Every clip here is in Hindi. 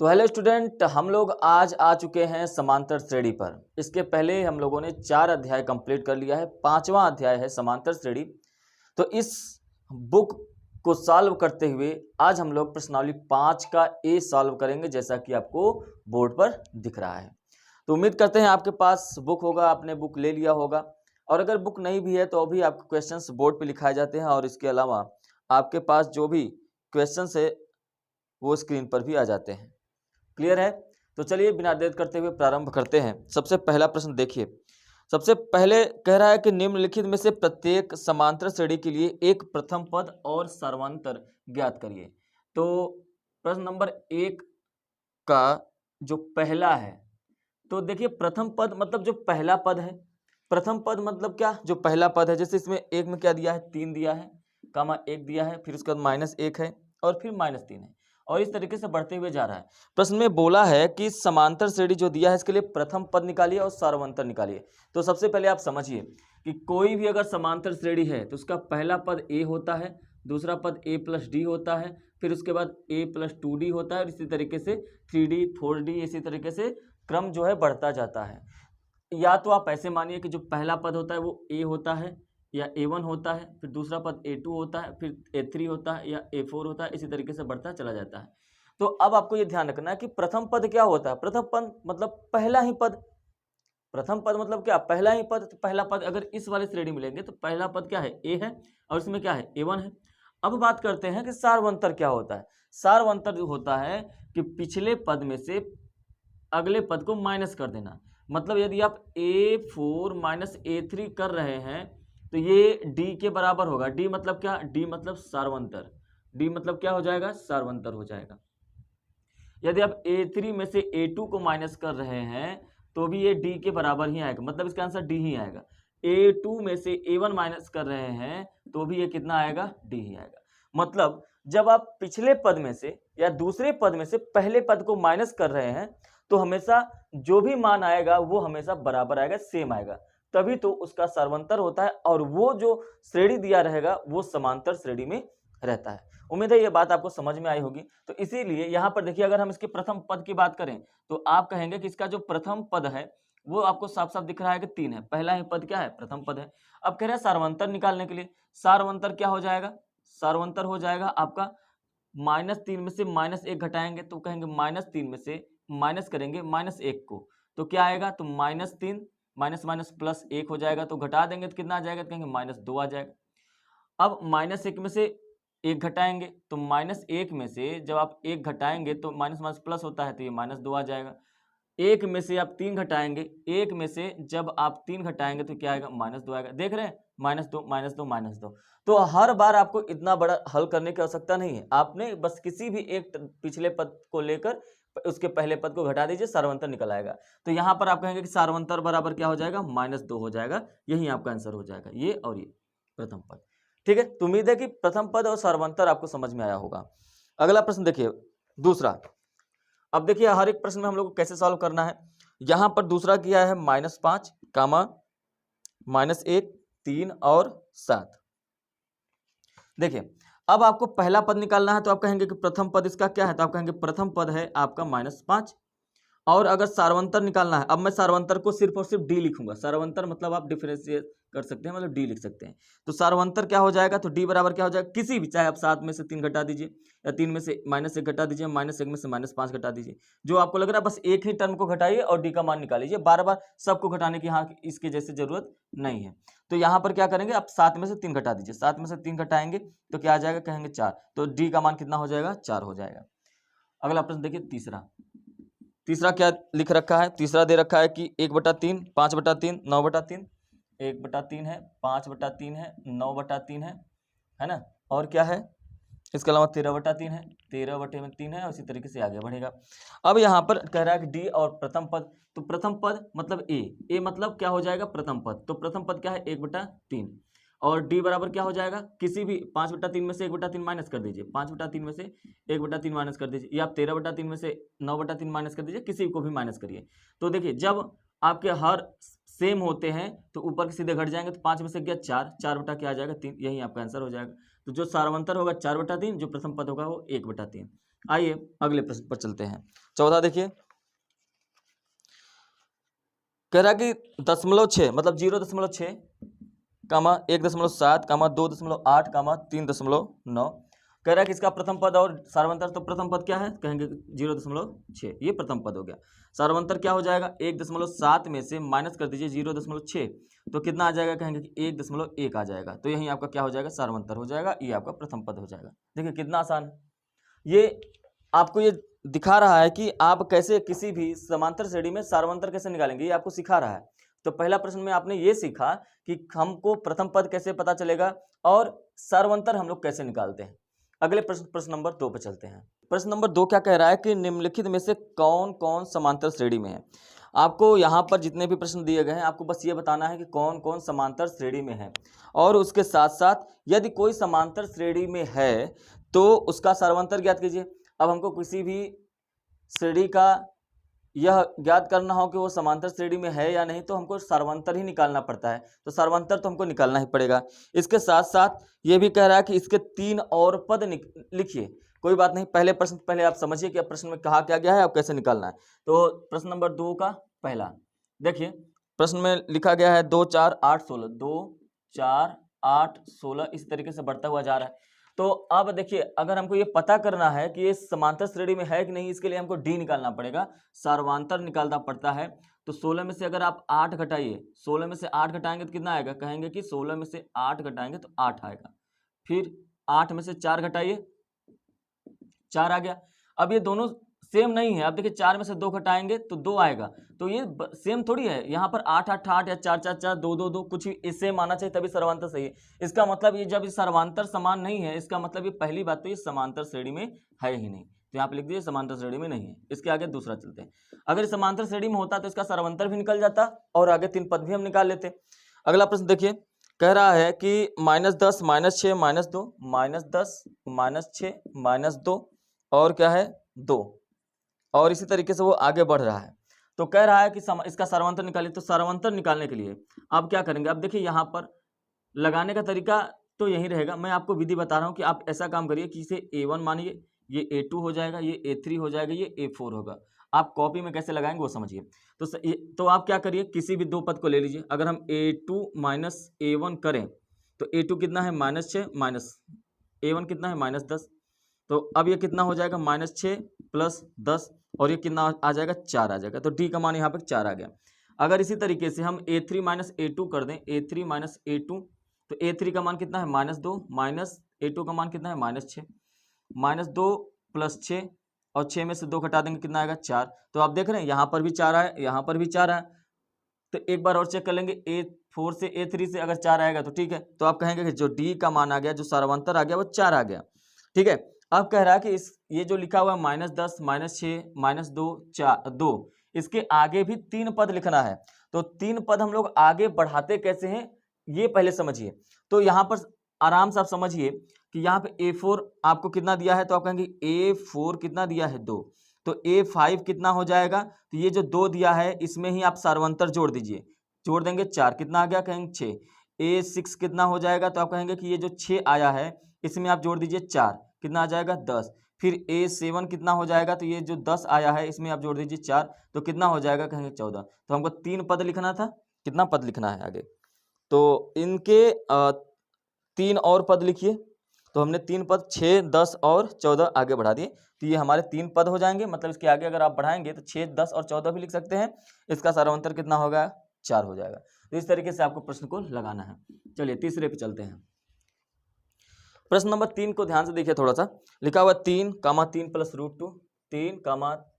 तो हेलो स्टूडेंट, हम लोग आज आ चुके हैं समांतर श्रेणी पर। इसके पहले हम लोगों ने 4 अध्याय कंप्लीट कर लिया है, 5वां अध्याय है समांतर श्रेणी। तो इस बुक को सॉल्व करते हुए आज हम लोग प्रश्नावली 5 का ए सॉल्व करेंगे, जैसा कि आपको बोर्ड पर दिख रहा है। तो उम्मीद करते हैं आपके पास बुक होगा, आपने बुक ले लिया होगा, और अगर बुक नहीं भी है तो अभी आपके क्वेश्चंस बोर्ड पे लिखाए जाते हैं, और इसके अलावा आपके पास जो भी क्वेश्चंस है वो स्क्रीन पर भी आ जाते हैं। क्लियर है? तो चलिए बिना देर करते हुए प्रारंभ करते हैं। सबसे पहला प्रश्न देखिए। सबसे पहले कह रहा है कि निम्नलिखित में से प्रत्येक समांतर श्रेणी के लिए एक प्रथम पद और सर्वांतर ज्ञात करिए। तो प्रश्न नंबर 1 का जो पहला है, तो देखिए प्रथम पद मतलब जो पहला पद है। प्रथम पद मतलब क्या? जो पहला पद है। जैसे इसमें एक में क्या दिया है? 3 दिया है, कामा 1 दिया है, फिर उसके बाद -1 है और फिर -3 है, और इस तरीके से बढ़ते हुए जा रहा है। प्रश्न में बोला है कि समांतर श्रेणी जो दिया है इसके लिए प्रथम पद निकालिए और सर्वांतर निकालिए। तो सबसे पहले आप समझिए कि कोई भी अगर समांतर श्रेणी है तो उसका पहला पद a होता है, दूसरा पद a + d होता है, फिर उसके बाद a + 2d होता है, और इसी तरीके से 3d 4d, इसी तरीके से क्रम जो है बढ़ता जाता है। या तो आप ऐसे मानिए कि जो पहला पद होता है वो a होता है या a1 होता है, फिर दूसरा पद a2 होता है, फिर a3 होता है या a4 होता है, इसी तरीके से बढ़ता चला जाता है। तो अब आपको ये ध्यान रखना है कि प्रथम पद क्या होता है। प्रथम पद मतलब पहला ही पद। प्रथम पद मतलब क्या? पहला ही पद। तो पहला पद अगर इस वाले श्रेणी में लेंगे तो पहला पद क्या है? a है, और इसमें क्या है? a1 है। अब बात करते हैं कि सार्वंतर क्या होता है। सार्वंतर जो होता है कि पिछले पद में से अगले पद को माइनस कर देना। मतलब यदि आप a4 - a3 कर रहे हैं तो ये d के बराबर होगा। d मतलब क्या? d मतलब सार्वंतर। d मतलब क्या हो जाएगा? सार्वंतर हो जाएगा। यदि आप a3 में से a2 को माइनस कर रहे हैं तो भी ये d के बराबर ही आएगा, मतलब इसका आंसर d ही आएगा। a2 में से a1 माइनस कर रहे हैं तो भी ये कितना आएगा? d ही आएगा। मतलब जब आप पिछले पद में से या दूसरे पद में से पहले पद को माइनस कर रहे हैं तो हमेशा जो भी मान आएगा वो हमेशा बराबर आएगा, सेम आएगा, तभी तो उसका सर्वांतर होता है, और वो जो श्रेणी दिया रहेगा वो समांतर श्रेणी में रहता है। उम्मीद है ये बात आपको समझ में आई होगी। तो इसीलिए यहाँ पर देखिए, अगर हम इसके प्रथम पद की बात करें तो आप कहेंगे कि इसका जो प्रथम पद है वो आपको साफ साफ दिख रहा है कि 3 है। पहला ही पद क्या है? प्रथम पद है। अब कह रहे हैं सार्वंतर निकालने के लिए। सार्वंतर क्या हो जाएगा? सार्वंतर हो जाएगा आपका -3 में से -1 घटाएंगे तो कहेंगे -3 में से माइनस करेंगे -1 को, तो क्या आएगा? तो -3 माइनस माइनस प्लस 1 हो जाएगा, तो घटा देंगे तो कितना आ जाएगा? तो कहेंगे -2 आ जाएगा। अब -1 में से 1 घटाएंगे तो -1 में से जब आप 1 घटाएंगे तो माइनस माइनस प्लस होता है, तो ये -2 आ जाएगा। 1 में से आप 3 घटाएंगे, 1 में से जब आप 3 घटाएंगे तो क्या आएगा? -2 आएगा। देख रहे हैं? -2 -2 -2। तो हर बार आपको इतना बड़ा हल करने की आवश्यकता नहीं है। आपने बस किसी भी एक पिछले पद को लेकर उसके पहले पद को घटा दीजिए, सार्वंतर निकल आएगा। तो यहाँ पर आप कहेंगे कि सार्वंतर बराबर क्या हो जाएगा? -2 हो जाएगा। यही आपका आंसर हो जाएगा, ये और ये प्रथम पद। ठीक है, तो उम्मीद है कि प्रथम पद और सार्वंतर आपको समझ में आया होगा। अगला प्रश्न देखिए, दूसरा। अब देखिए हर एक प्रश्न में हम लोग को कैसे सॉल्व करना है। यहां पर दूसरा किया है -5, कामा -1, 3 और 7। देखिए अब आपको पहला पद निकालना है, तो आप कहेंगे कि प्रथम पद इसका क्या है? तो आप कहेंगे प्रथम पद है आपका -5। और अगर सार्वंतर निकालना है, अब मैं सार्वंतर को सिर्फ और सिर्फ डी लिखूंगा। सार्वंतर मतलब आप डिफरेंशिएट कर सकते हैं, मतलब डी लिख सकते हैं। तो सार्वंतर क्या हो जाएगा? तो डी बराबर क्या हो जाएगा? किसी भी, चाहे आप 7 में से 3 घटा दीजिए या 3 में से -1 घटा दीजिए, -1 में से -5 घटा दीजिए, जो आपको लग रहा है। बस एक ही टर्म को घटाइए और डी का मान निकाल लीजिए। बार बार सबको घटाने की यहाँ इसके जैसे जरूरत नहीं है। तो यहाँ पर क्या करेंगे? आप 7 में से 3 घटा दीजिए। 7 में से 3 घटाएंगे तो क्या आ जाएगा? कहेंगे 4। तो डी का मान कितना हो जाएगा? 4 हो जाएगा। अगला प्रश्न देखिए, तीसरा। तीसरा क्या लिख रखा है? तीसरा दे रखा है कि 1/3, 5/3, 9/3। 1/3 है, 5/3 है, 9/3 है ना? और क्या है? इसके अलावा 13/3 है, 13/3 है, और इसी तरीके से आगे बढ़ेगा। अब यहाँ पर कह रहा है कि डी और प्रथम पद। तो प्रथम पद मतलब ए मतलब क्या हो जाएगा? प्रथम पद। तो प्रथम पद क्या है? 1/3। और डी बराबर क्या हो जाएगा? किसी भी 5/3 में से 1/3 माइनस कर दीजिए। 5/3 में से 1/3 माइनस कर दीजिए, या आप 13/3 में से 9/3 माइनस कर दीजिए, किसी को भी माइनस करिए। तो देखिए जब आपके हर सेम होते हैं तो ऊपर के सीधे घट जाएंगे। तो 5 में से गया 4, 4 बटा क्या आ जाएगा? 3। यही आपका आंसर हो जाएगा। तो जो सार्वंतर होगा 4/3, जो प्रथम पद होगा वो 1/3। आइए अगले प्रश्न पर चलते हैं। 14 देखिए, कह रहा कि 0.6 मतलब 0.6 कामा 1.7 कामा 2.8 कामा 3.9 कह रहा है कि इसका प्रथम पद और सार्वंतर। तो प्रथम पद क्या है, कहेंगे 0.6, ये प्रथम पद हो गया। सार्वंतर क्या हो जाएगा, 1.7 में से माइनस कर दीजिए 0.6, तो कितना आ जाएगा, कहेंगे कि 1.1 आ जाएगा। तो यही आपका क्या हो जाएगा, सार्वंतर हो जाएगा, ये आपका प्रथम पद हो जाएगा। देखिए कितना आसान है। ये आपको ये दिखा रहा है कि आप कैसे किसी भी समांतर श्रेणी में सार्वंतर कैसे निकालेंगे, ये आपको सिखा रहा है। तो पहला प्रश्न में आपने ये सीखा कि हमको प्रथम पद कैसे पता चलेगा और सार्वंतर हम लोग कैसे निकालते हैं। अगले प्रश्न नंबर 2 पे चलते हैं। प्रश्न नंबर 2 क्या कह रहा है कि निम्नलिखित में से कौन कौन समांतर श्रेणी में है। आपको यहाँ पर जितने भी प्रश्न दिए गए हैं आपको बस ये बताना है कि कौन कौन समांतर श्रेणी में है, और उसके साथ साथ यदि कोई समांतर श्रेणी में है तो उसका सार्वंतर ज्ञात कीजिए। अब हमको किसी भी श्रेणी का यह ज्ञात करना हो कि वो समांतर श्रेणी में है या नहीं, तो हमको सार्वंतर ही निकालना पड़ता है। तो सार्वंतर तो हमको निकालना ही पड़ेगा। इसके साथ साथ ये भी कह रहा है कि इसके 3 और पद लिखिए। कोई बात नहीं, पहले प्रश्न पहले आप समझिए कि अब प्रश्न में कहा क्या गया है और कैसे निकालना है। तो प्रश्न नंबर 2 का पहला देखिए, प्रश्न में लिखा गया है 2 4 8 16, 2 4 8 16 इस तरीके से बढ़ता हुआ जा रहा है। तो अब देखिए, अगर हमको ये पता करना है कि ये समांतर श्रेणी में है कि नहीं, इसके लिए हमको डी निकालना पड़ेगा, सार्वंतर निकालना पड़ता है। तो 16 में से अगर आप 8 घटाइए, 16 में से 8 घटाएंगे तो कितना आएगा, कहेंगे कि 16 में से 8 घटाएंगे तो 8 आएगा। फिर 8 में से 4 घटाइए, 4 आ गया। अब ये दोनों सेम नहीं है। अब देखिए 4 में से 2 घटाएंगे तो 2 आएगा। तो ये सेम थोड़ी है, यहाँ पर 8 8 8 या 4 4 4 2 2 2 कुछ भी सेम आना चाहिए तभी सर्वांतर सही है। इसका मतलब ये जब सर्वांतर समान नहीं है, इसका मतलब ये पहली बात तो ये समांतर श्रेणी में है ही नहीं। तो यहाँ पे लिख दीजिए समांतर श्रेणी में नहीं है। इसके आगे दूसरा चलते हैं। अगर समांतर श्रेणी में होता तो इसका सर्वांतर भी निकल जाता और आगे 3 पद भी हम निकाल लेते। अगला प्रश्न देखिए, कह रहा है कि -10 -6 -2 -10 -6 -2 और क्या है 2, और इसी तरीके से वो आगे बढ़ रहा है। तो कह रहा है कि इसका सार्वंतर निकालिए। तो सार्वंतर निकालने के लिए आप क्या करेंगे, अब देखिए यहाँ पर लगाने का तरीका तो यही रहेगा। मैं आपको विधि बता रहा हूँ कि आप ऐसा काम करिए कि इसे A1 मानिए, ये A2 हो जाएगा, ये A3 हो जाएगा, ये A4 होगा। आप कॉपी में कैसे लगाएंगे वो समझिए। तो आप क्या करिए, किसी भी 2 पद को ले लीजिए। अगर हम A2 माइनस A1 करें तो A2 कितना है -6 माइनस A1 कितना है -10। तो अब ये कितना हो जाएगा, -6 + 10, और ये कितना आ जाएगा, 4 आ जाएगा। तो डी का मान यहाँ पर 4 आ गया। अगर इसी तरीके से हम A3 माइनस A2 कर दें, A3 माइनस A2, तो A3 का मान कितना है -2, माइनस A2 का मान कितना है -6, -2 + 6, और 6 में से 2 घटा देंगे कितना आएगा, 4। तो आप देख रहे हैं यहाँ पर भी 4 आया, यहाँ पर भी 4 आया। तो एक बार और चेक कर लेंगे, A4 से A3 से अगर 4 आएगा तो ठीक है। तो आप कहेंगे कि जो डी का मान आ गया, जो सार्वंतर आ गया वो 4 आ गया। ठीक है। अब कह रहा है कि ये जो लिखा हुआ है -10 -6 -2 2, इसके आगे भी 3 पद लिखना है। तो 3 पद हम लोग आगे बढ़ाते कैसे हैं ये पहले समझिए। तो यहाँ पर आराम से आप समझिए कि यहाँ पे A4 आपको कितना दिया है, तो आप कहेंगे A4 कितना दिया है, 2। तो A5 कितना हो जाएगा, तो ये जो 2 दिया है इसमें ही आप सार्वंतर जोड़ दीजिए। जोड़ देंगे 4, कितना आ गया, कहेंगे 6। A6 कितना हो जाएगा, तो आप कहेंगे कि ये जो 6 आया है इसमें आप जोड़ दीजिए 4, कितना आ जाएगा, 10। फिर A7 कितना हो जाएगा, तो ये जो 10 आया है इसमें आप जोड़ दीजिए 4, तो कितना हो जाएगा, कहेंगे 14। तो हमको 3 पद लिखना था, कितना पद लिखना है आगे, तो इनके 3 और पद लिखिए। तो हमने 3 पद 6 10 और 14 आगे बढ़ा दिए। तो ये हमारे 3 पद हो जाएंगे। मतलब इसके आगे अगर आप बढ़ाएंगे तो 6 10 और 14 भी लिख सकते हैं। इसका सार्वंतर कितना होगा, 4 हो जाएगा। तो इस तरीके से आपको प्रश्न को लगाना है। चलिए तीसरे पे चलते हैं। प्रश्न नंबर 3 को ध्यान से देखिए थोड़ा सा। लिखा हुआ 3, 3 + √2, 3,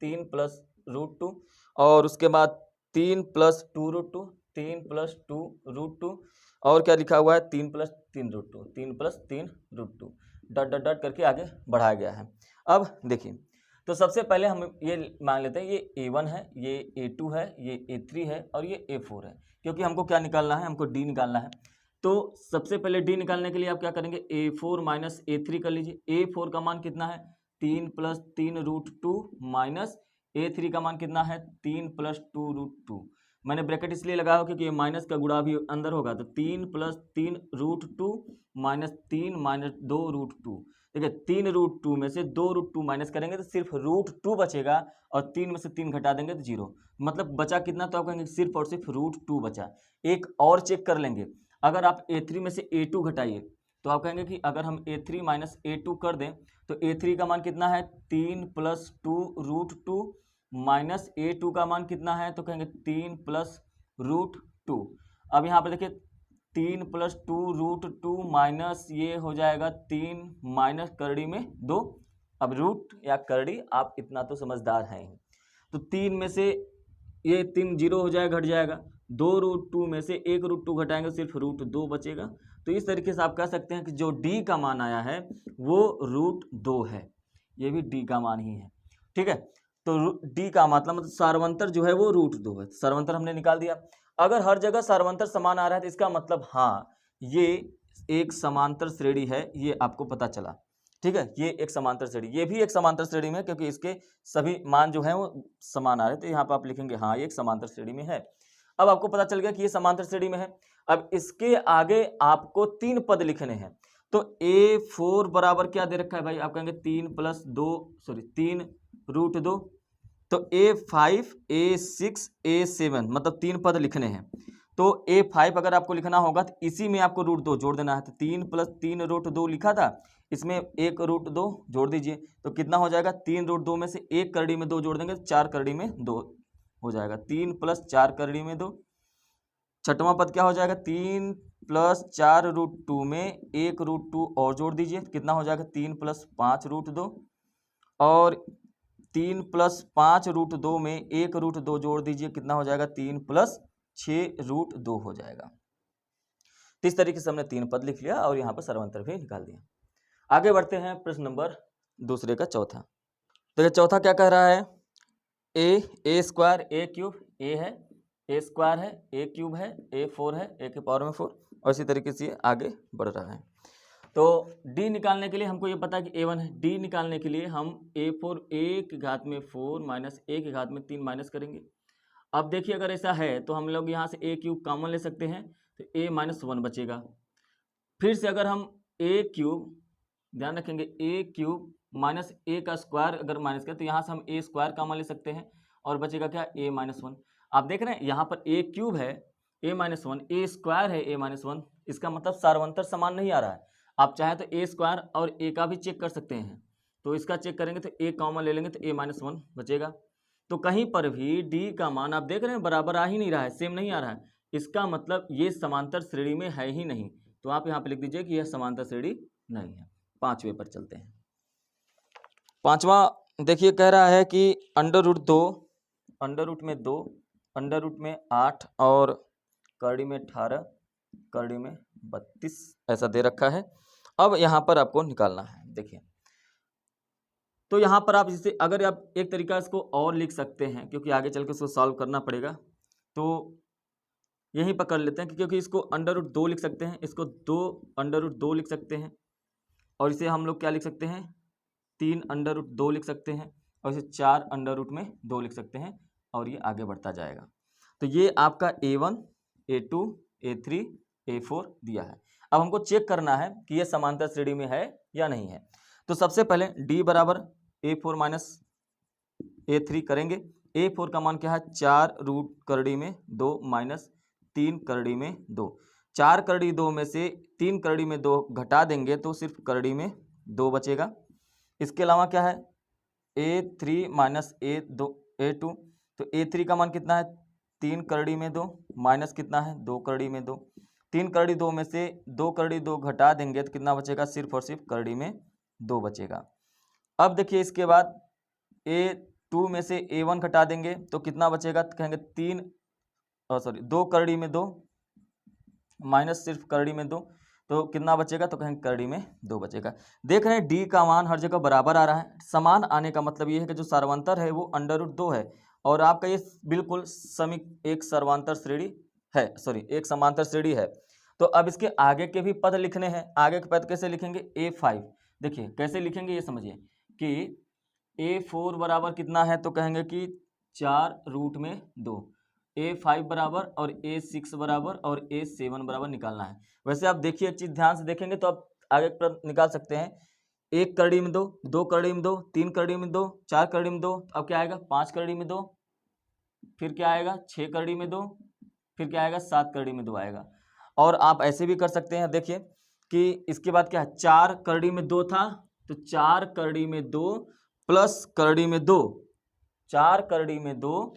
3 + √2, और उसके बाद 3 + 2√2, 3 + 2√2, और क्या लिखा हुआ है, 3 + 3√2, 3 + 3√2, डॉट डॉट डॉट करके आगे बढ़ाया गया है। अब देखिए, तो सबसे पहले हम ये मान लेते हैं, ये A1 है, ये A2 है, ये A3 है और ये A4 है। क्योंकि हमको क्या निकालना है, हमको D निकालना है। तो सबसे पहले D निकालने के लिए आप क्या करेंगे, A4 माइनस A3 कर लीजिए। A4 का मान कितना है, 3 + 3√2 माइनस A3 का मान कितना है, 3 + 2√2। मैंने ब्रैकेट इसलिए लगाया हो क्योंकि ये माइनस का गुणा भी अंदर होगा। तो 3 + 3√2 माइनस 3 - 2√2, देखिए 3√2 में से 2√2 माइनस करेंगे तो सिर्फ √2 बचेगा, और 3 में से 3 घटा देंगे तो 0, मतलब बचा कितना, तो आप कहेंगे सिर्फ और सिर्फ √2 बचा। एक और चेक कर लेंगे, अगर आप A3 में से A2 घटाइए तो आप कहेंगे कि अगर हम A3 माइनस A2 कर दें तो A3 का मान कितना है 3 + 2√2 माइनस A2 का मान कितना है, तो कहेंगे 3 + √2। अब यहाँ पर देखिए 3 + 2√2 माइनस ये हो जाएगा 3 माइनस करड़ी में 2। अब रूट या करड़ी आप इतना तो समझदार हैं ही। तो 3 में से ये 3 0 हो जाएगा, घट जाएगा। 2√2 में से 1√2 घटाएंगे सिर्फ √2 बचेगा। तो इस तरीके से आप कह सकते हैं कि जो d का मान आया है वो √2 है, ये भी d का मान ही है। ठीक है, तो d का मतलब सार्वंतर जो है वो √2 है। सार्वंतर हमने निकाल दिया। अगर हर जगह सार्वंतर समान आ रहा है तो इसका मतलब हाँ ये एक समांतर श्रेणी है, ये आपको पता चला। ठीक है, ये एक समांतर श्रेणी, ये भी एक समांतर श्रेणी में, क्योंकि इसके सभी मान जो है वो समान आ रहे हैं, तो यहाँ पर आप लिखेंगे हाँ ये एक समांतर श्रेणी में है। अब आपको पता चल गया कि ये समांतर श्रेणी में है। अब इसके आगे आपको 3 पद लिखने हैं। तो A4 बराबर क्या दे रखा है भाई, आप कहेंगे 3√2, तो A5 A6 A7 मतलब 3 पद लिखने हैं। तो A5 अगर आपको लिखना होगा तो इसी में आपको √2 जोड़ देना है। तो 3 + 3√2 लिखा था, इसमें 1√2 जोड़ दीजिए, तो कितना हो जाएगा 3√2 में से 1 करड़ी में 2 जोड़ देंगे तो 4 करड़ी में 2 हो जाएगा। 3 + 4 करड़ी में 2। छठवां पद क्या हो जाएगा 3 + 4√2 में 1√2 और जोड़ दीजिए, कितना हो जाएगा 3 + 5√2, और 3 + 5√2 में 1√2 जोड़ दीजिए, कितना हो जाएगा 3 + 6√2 हो जाएगा। तो इस तरीके से हमने 3 पद लिख लिया और यहाँ पर सर्वांतर भी निकाल दिया। आगे बढ़ते हैं प्रश्न नंबर दूसरे का चौथा। तो चौथा क्या कह रहा है, a² a³ a है, a² है, a³ है, a4 है, a के पावर में 4, और इसी तरीके से आगे बढ़ रहा है। तो d निकालने के लिए हमको ये पता है कि a1 है। d निकालने के लिए हम a4 a की घात में 4 माइनस a की घात में 3 माइनस करेंगे। अब देखिए अगर ऐसा है तो हम लोग यहाँ से a³ कॉमन ले सकते हैं, तो a-1 बचेगा। फिर से अगर हम a³ ध्यान रखेंगे a³ माइनस a का स्क्वायर अगर माइनस करें तो यहाँ से हम a² कॉमन ले सकते हैं, और बचेगा क्या a-1। आप देख रहे हैं यहाँ पर a³ है a-1, a² है a-1, इसका मतलब सार्वंतर समान नहीं आ रहा है। आप चाहे तो a² और a का भी चेक कर सकते हैं, तो इसका चेक करेंगे तो a कॉमन ले लेंगे तो a-1 बचेगा। तो कहीं पर भी d का मान आप देख रहे हैं बराबर आ ही नहीं रहा है, सेम नहीं आ रहा है, इसका मतलब ये समांतर श्रेणी में है ही नहीं। तो आप यहाँ पे लिख दीजिए कि यह समांतर श्रेणी नहीं है। पांचवें पर चलते हैं। पांचवा देखिए कह रहा है कि √2, अंडर रूट में 8 और करड़ी में 18, करड़ी में 32 ऐसा दे रखा है। अब यहाँ पर आपको निकालना है। देखिए तो यहाँ पर आप इसे अगर आप एक तरीका इसको और लिख सकते हैं, क्योंकि आगे चल के इसको सॉल्व करना पड़ेगा, तो यहीं पर कर लेते हैं, क्योंकि इसको √2 लिख सकते हैं, इसको 2 लिख सकते हैं, और इसे हम लोग क्या लिख सकते हैं 3 लिख सकते हैं, और इसे 4 लिख सकते हैं, और ये आगे बढ़ता जाएगा। तो ये आपका a1 a2 a3 a4 दिया है। अब हमको चेक करना है कि ये समांतर श्रेणी में है या नहीं है। तो सबसे पहले d बराबर a4 माइनस a3 करेंगे। a4 का मान क्या है 4 करड़ी में 2 माइनस 3 करड़ी में 2। 4 करड़ी 2 में से 3 करड़ी में 2 घटा देंगे तो सिर्फ करड़ी में 2 बचेगा। इसके अलावा क्या है a3 माइनस a2, तो a3 का मान कितना है 3 करड़ी में 2 माइनस कितना है 2 करड़ी में 2। 3 करड़ी 2 में से 2 करड़ी 2 घटा देंगे तो कितना बचेगा सिर्फ और सिर्फ करड़ी में 2 बचेगा। अब देखिए इसके बाद a2 में से a1 घटा देंगे तो कितना बचेगा, तो कहेंगे 2 करड़ी में 2 माइनस सिर्फ करड़ी में 2, तो कितना बचेगा, तो कहेंगे करड़ी में 2 बचेगा। देख रहे हैं d का मान हर जगह बराबर आ रहा है। समान आने का मतलब ये है कि जो सर्वांतर है वो √2 है, और आपका ये बिल्कुल एक सर्वांतर श्रेणी है, एक समांतर श्रेणी है। तो अब इसके आगे के भी पद लिखने हैं। आगे के पद कैसे लिखेंगे a5, देखिए कैसे लिखेंगे ये समझिए कि a4 बराबर कितना है, तो कहेंगे कि 4√2, a5 बराबर और a6 बराबर और a7 बराबर निकालना है। वैसे आप देखिए एक चीज़ ध्यान से देखेंगे तो आप आगे पर निकाल सकते हैं 1 करड़ी में 2, 2 करड़ी में 2, 3 करड़ी में 2, 4 करड़ी में 2, अब क्या आएगा 5 करड़ी में 2, फिर क्या आएगा 6 करड़ी में 2, फिर क्या आएगा 7 करड़ी में 2 आएगा। और आप ऐसे भी कर सकते हैं, देखिए कि इसके बाद क्या है 4 करड़ी में 2 था, तो 4 करड़ी में 2 प्लस करड़ी में 2, 4 करड़ी में 2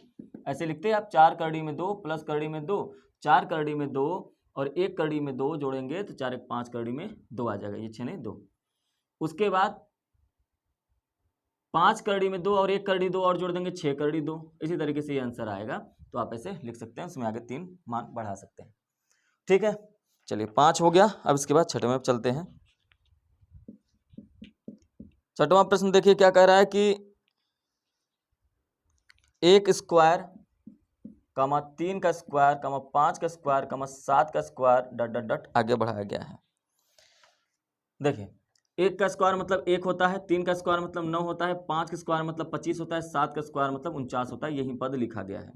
ऐसे लिखते हैं आप, 4 करड़ी में 2 प्लस करड़ी में 2, 4 करड़ी में 2 और 1 करड़ी में 2 जोड़ेंगे तो 4 1 5 करड़ी में 2 आ जाएगा, ये 6 नहीं 2। उसके बाद 5 करड़ी में 2 और 1 करड़ी 2 और जोड़ देंगे 6 करड़ी 2। इसी तरीके से ये आंसर आएगा, तो आप ऐसे लिख सकते हैं, उसमें आगे 3 मान बढ़ा सकते हैं। ठीक है, चलिए 5 हो गया। अब इसके बाद छठवें में चलते हैं। छठवां प्रश्न देखिए क्या कह रहा है कि 1 स्क्वायर, 3 का स्क्वायर, 5 का स्क्वायर, 7 का स्क्वायर डट डट डट आगे बढ़ाया गया है। देखिए 1 का स्क्वायर मतलब 1 होता है, 3 का स्क्वायर मतलब 9 होता है, 5 का स्क्वायर मतलब 25 होता है, 7 का स्क्वायर मतलब 49 होता है, यही पद लिखा गया है।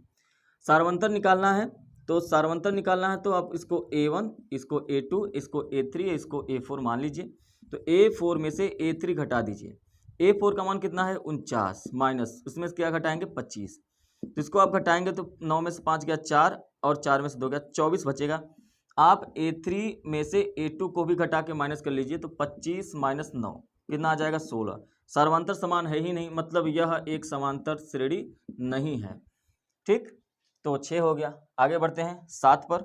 सारवंतर निकालना है, तो सारवंतर निकालना है तो आप इसको A1, इसको A2, इसको A3, इसको A4 मान लीजिए। तो A4 में से A3 घटा दीजिए। A4 का मान कितना है 49, माइनस उसमें से क्या घटाएंगे 25, तो इसको आप घटाएंगे तो 9 में से 5 गया 4 और 4 में से 2 गया 24 बचेगा। आप A3 में से A2 को भी घटा के माइनस कर लीजिए, तो 25 माइनस 9 कितना आ जाएगा 16। सारवंतर समान है ही नहीं, मतलब यह एक समांतर श्रेणी नहीं है। ठीक, तो 6 हो गया। आगे बढ़ते हैं 7 पर।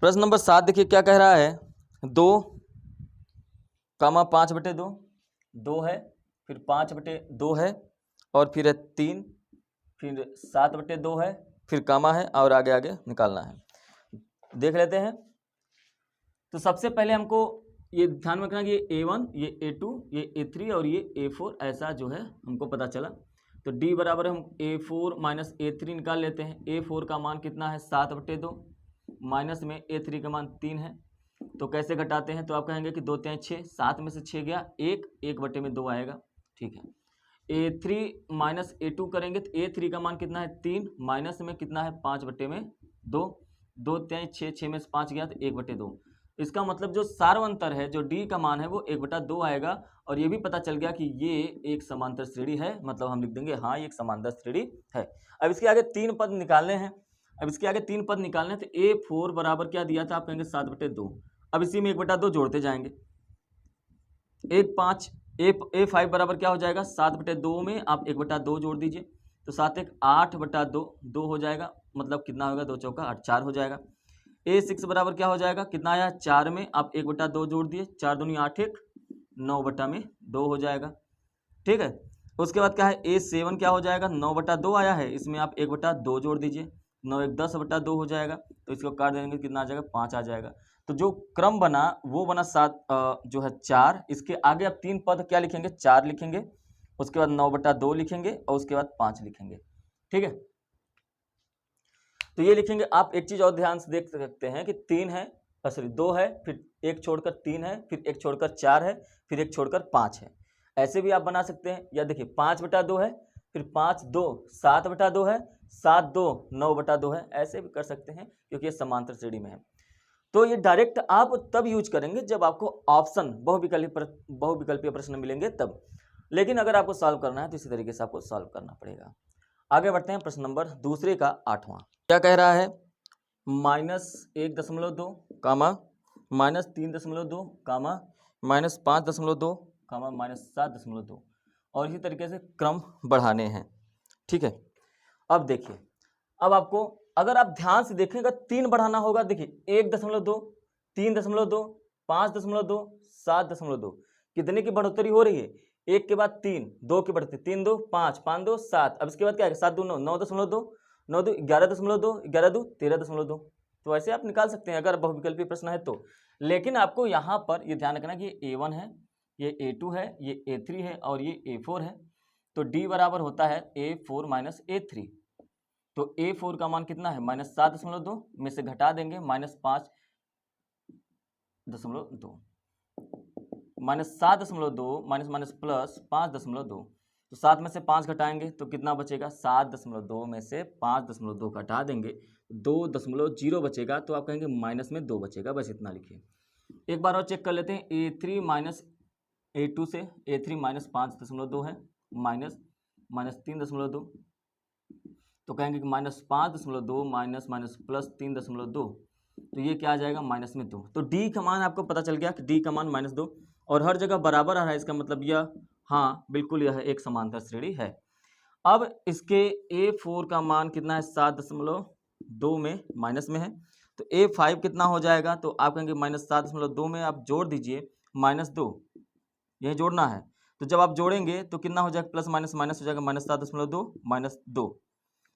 प्रश्न नंबर 7 देखिए क्या कह रहा है, 2, 5/2, 2 है, फिर 5/2 है, और फिर 3, फिर 7/2 है, फिर कामा है, और आगे आगे निकालना है। देख लेते हैं। तो सबसे पहले हमको ये ध्यान में रखना कि ये A1, ये A2, ये A3 और ये A4 ऐसा जो है हमको पता चला। तो D बराबर हम A4 माइनस A3 निकाल लेते हैं। A4 का मान कितना है 7/2, माइनस में A3 का मान 3 है। तो कैसे घटाते हैं, तो आप कहेंगे कि 2 3 6, 7 में से 6 गया 1, 1/2 आएगा। ठीक है, A3 माइनस A2 करेंगे तो A3 का मान कितना है 3, माइनस में कितना है 5/2, 2 3 6, 6 में से 5 गया तो 1/2। इसका मतलब जो सारवंतर है, जो D का मान है वो 1/2 आएगा। और ये भी पता चल गया कि ये एक समांतर श्रेणी है, मतलब हम लिख देंगे हाँ ये एक समांतर श्रेणी है। अब इसके आगे 3 पद निकालने हैं। अब इसके आगे 3 पद निकालने हैं, तो A4 बराबर क्या दिया था, आप कहेंगे 7/2। अब इसी में 1/2 जोड़ते जाएंगे। A5 बराबर क्या हो जाएगा 7/2 में आप 1/2 जोड़ दीजिए, तो 7 1 8/2, 2 हो जाएगा, मतलब कितना होगा 2 चौका 8, 4 हो जाएगा। A6 बराबर क्या हो जाएगा, कितना आया 4 में आप 1/2 जोड़ दिए, 4 दूनी 8 1, 9/2 हो जाएगा। ठीक है, उसके बाद क्या है A7 क्या हो जाएगा 9/2 आया है, इसमें आप 1/2 जोड़ दीजिए, 9 1 10/2 हो जाएगा। तो इसको काट देंगे कितना आ जाएगा 5 आ जाएगा। तो जो क्रम बना वो बना 7 जो है 4। इसके आगे आप 3 पद क्या लिखेंगे 4 लिखेंगे, उसके बाद 9/2 लिखेंगे और उसके बाद 5 लिखेंगे। ठीक है, तो ये लिखेंगे। आप एक चीज और ध्यान से देख सकते हैं कि 3 है, सॉरी 2 है, फिर 1 छोड़कर 3 है, फिर 1 छोड़कर 4 है, फिर 1 छोड़कर 5 है। ऐसे भी आप बना सकते हैं। या देखिए 5/2 है, फिर 5 2 7/2 है, 7 2 9/2 है। ऐसे भी कर सकते हैं क्योंकि ये समांतर श्रेणी में है। तो ये डायरेक्ट आप तब यूज करेंगे जब आपको ऑप्शन बहुविकल्पीय प्रश्न मिलेंगे तब। लेकिन अगर आपको सॉल्व करना है तो इसी तरीके से आपको सॉल्व करना पड़ेगा। आगे बढ़ते हैं प्रश्न नंबर दूसरे का 8वां। क्या कह रहा है, -1.2 कामा -3.2 कामा -5.2 कामा -7.2, और इसी तरीके से क्रम बढ़ाने हैं। ठीक है, अब देखिए, अब आपको अगर आप ध्यान से देखेंगे 3 बढ़ाना होगा। देखिए 1.2, 3.2, 5.2, 7.2, कितने की बढ़ोतरी हो रही है, 1 के बाद 3, 2 की बढ़ती, 3 2 5, 5 2 7। अब इसके बाद क्या है 7 2 9, 9.2, 9 2 11.2, 11 2 13.2। तो ऐसे आप निकाल सकते हैं अगर बहुविकल्पीय प्रश्न है तो। लेकिन आपको यहाँ पर ये ध्यान रखना कि ये A1 है, ये A2 है, ये A3 है और ये A4 है। तो D बराबर होता है A4 माइनस A3। तो A4 का मान कितना है -7.2 में से घटा देंगे -5.2, -7.2 माइनस माइनस प्लस 5.2। तो 7 में से 5 घटाएंगे तो कितना बचेगा 7.2 में से 5.2 घटा देंगे 2.0 बचेगा तो आप कहेंगे माइनस में 2 बचेगा, बस इतना लिखिए। एक बार और चेक कर लेते हैं, A3 माइनस A2 से A3 माइनस 5.2 है, माइनस 3.2, तो कहेंगे कि -5.2 माइनस माइनस प्लस 3.2, तो ये क्या आ जाएगा -2। तो डी का मान आपको पता चल गया कि डी का मान -2 और हर जगह बराबर आ रहा है, इसका मतलब यह, हाँ बिल्कुल यह एक समांतर श्रेणी है। अब इसके A4 का मान कितना है, 7.2 में माइनस में है, तो A5 कितना हो जाएगा, तो आप कहेंगे -7.2 में आप जोड़ दीजिए -2, यही जोड़ना है। तो जब आप जोड़ेंगे तो कितना हो जाएगा, प्लस माइनस माइनस हो जाएगा, -7.2 -2,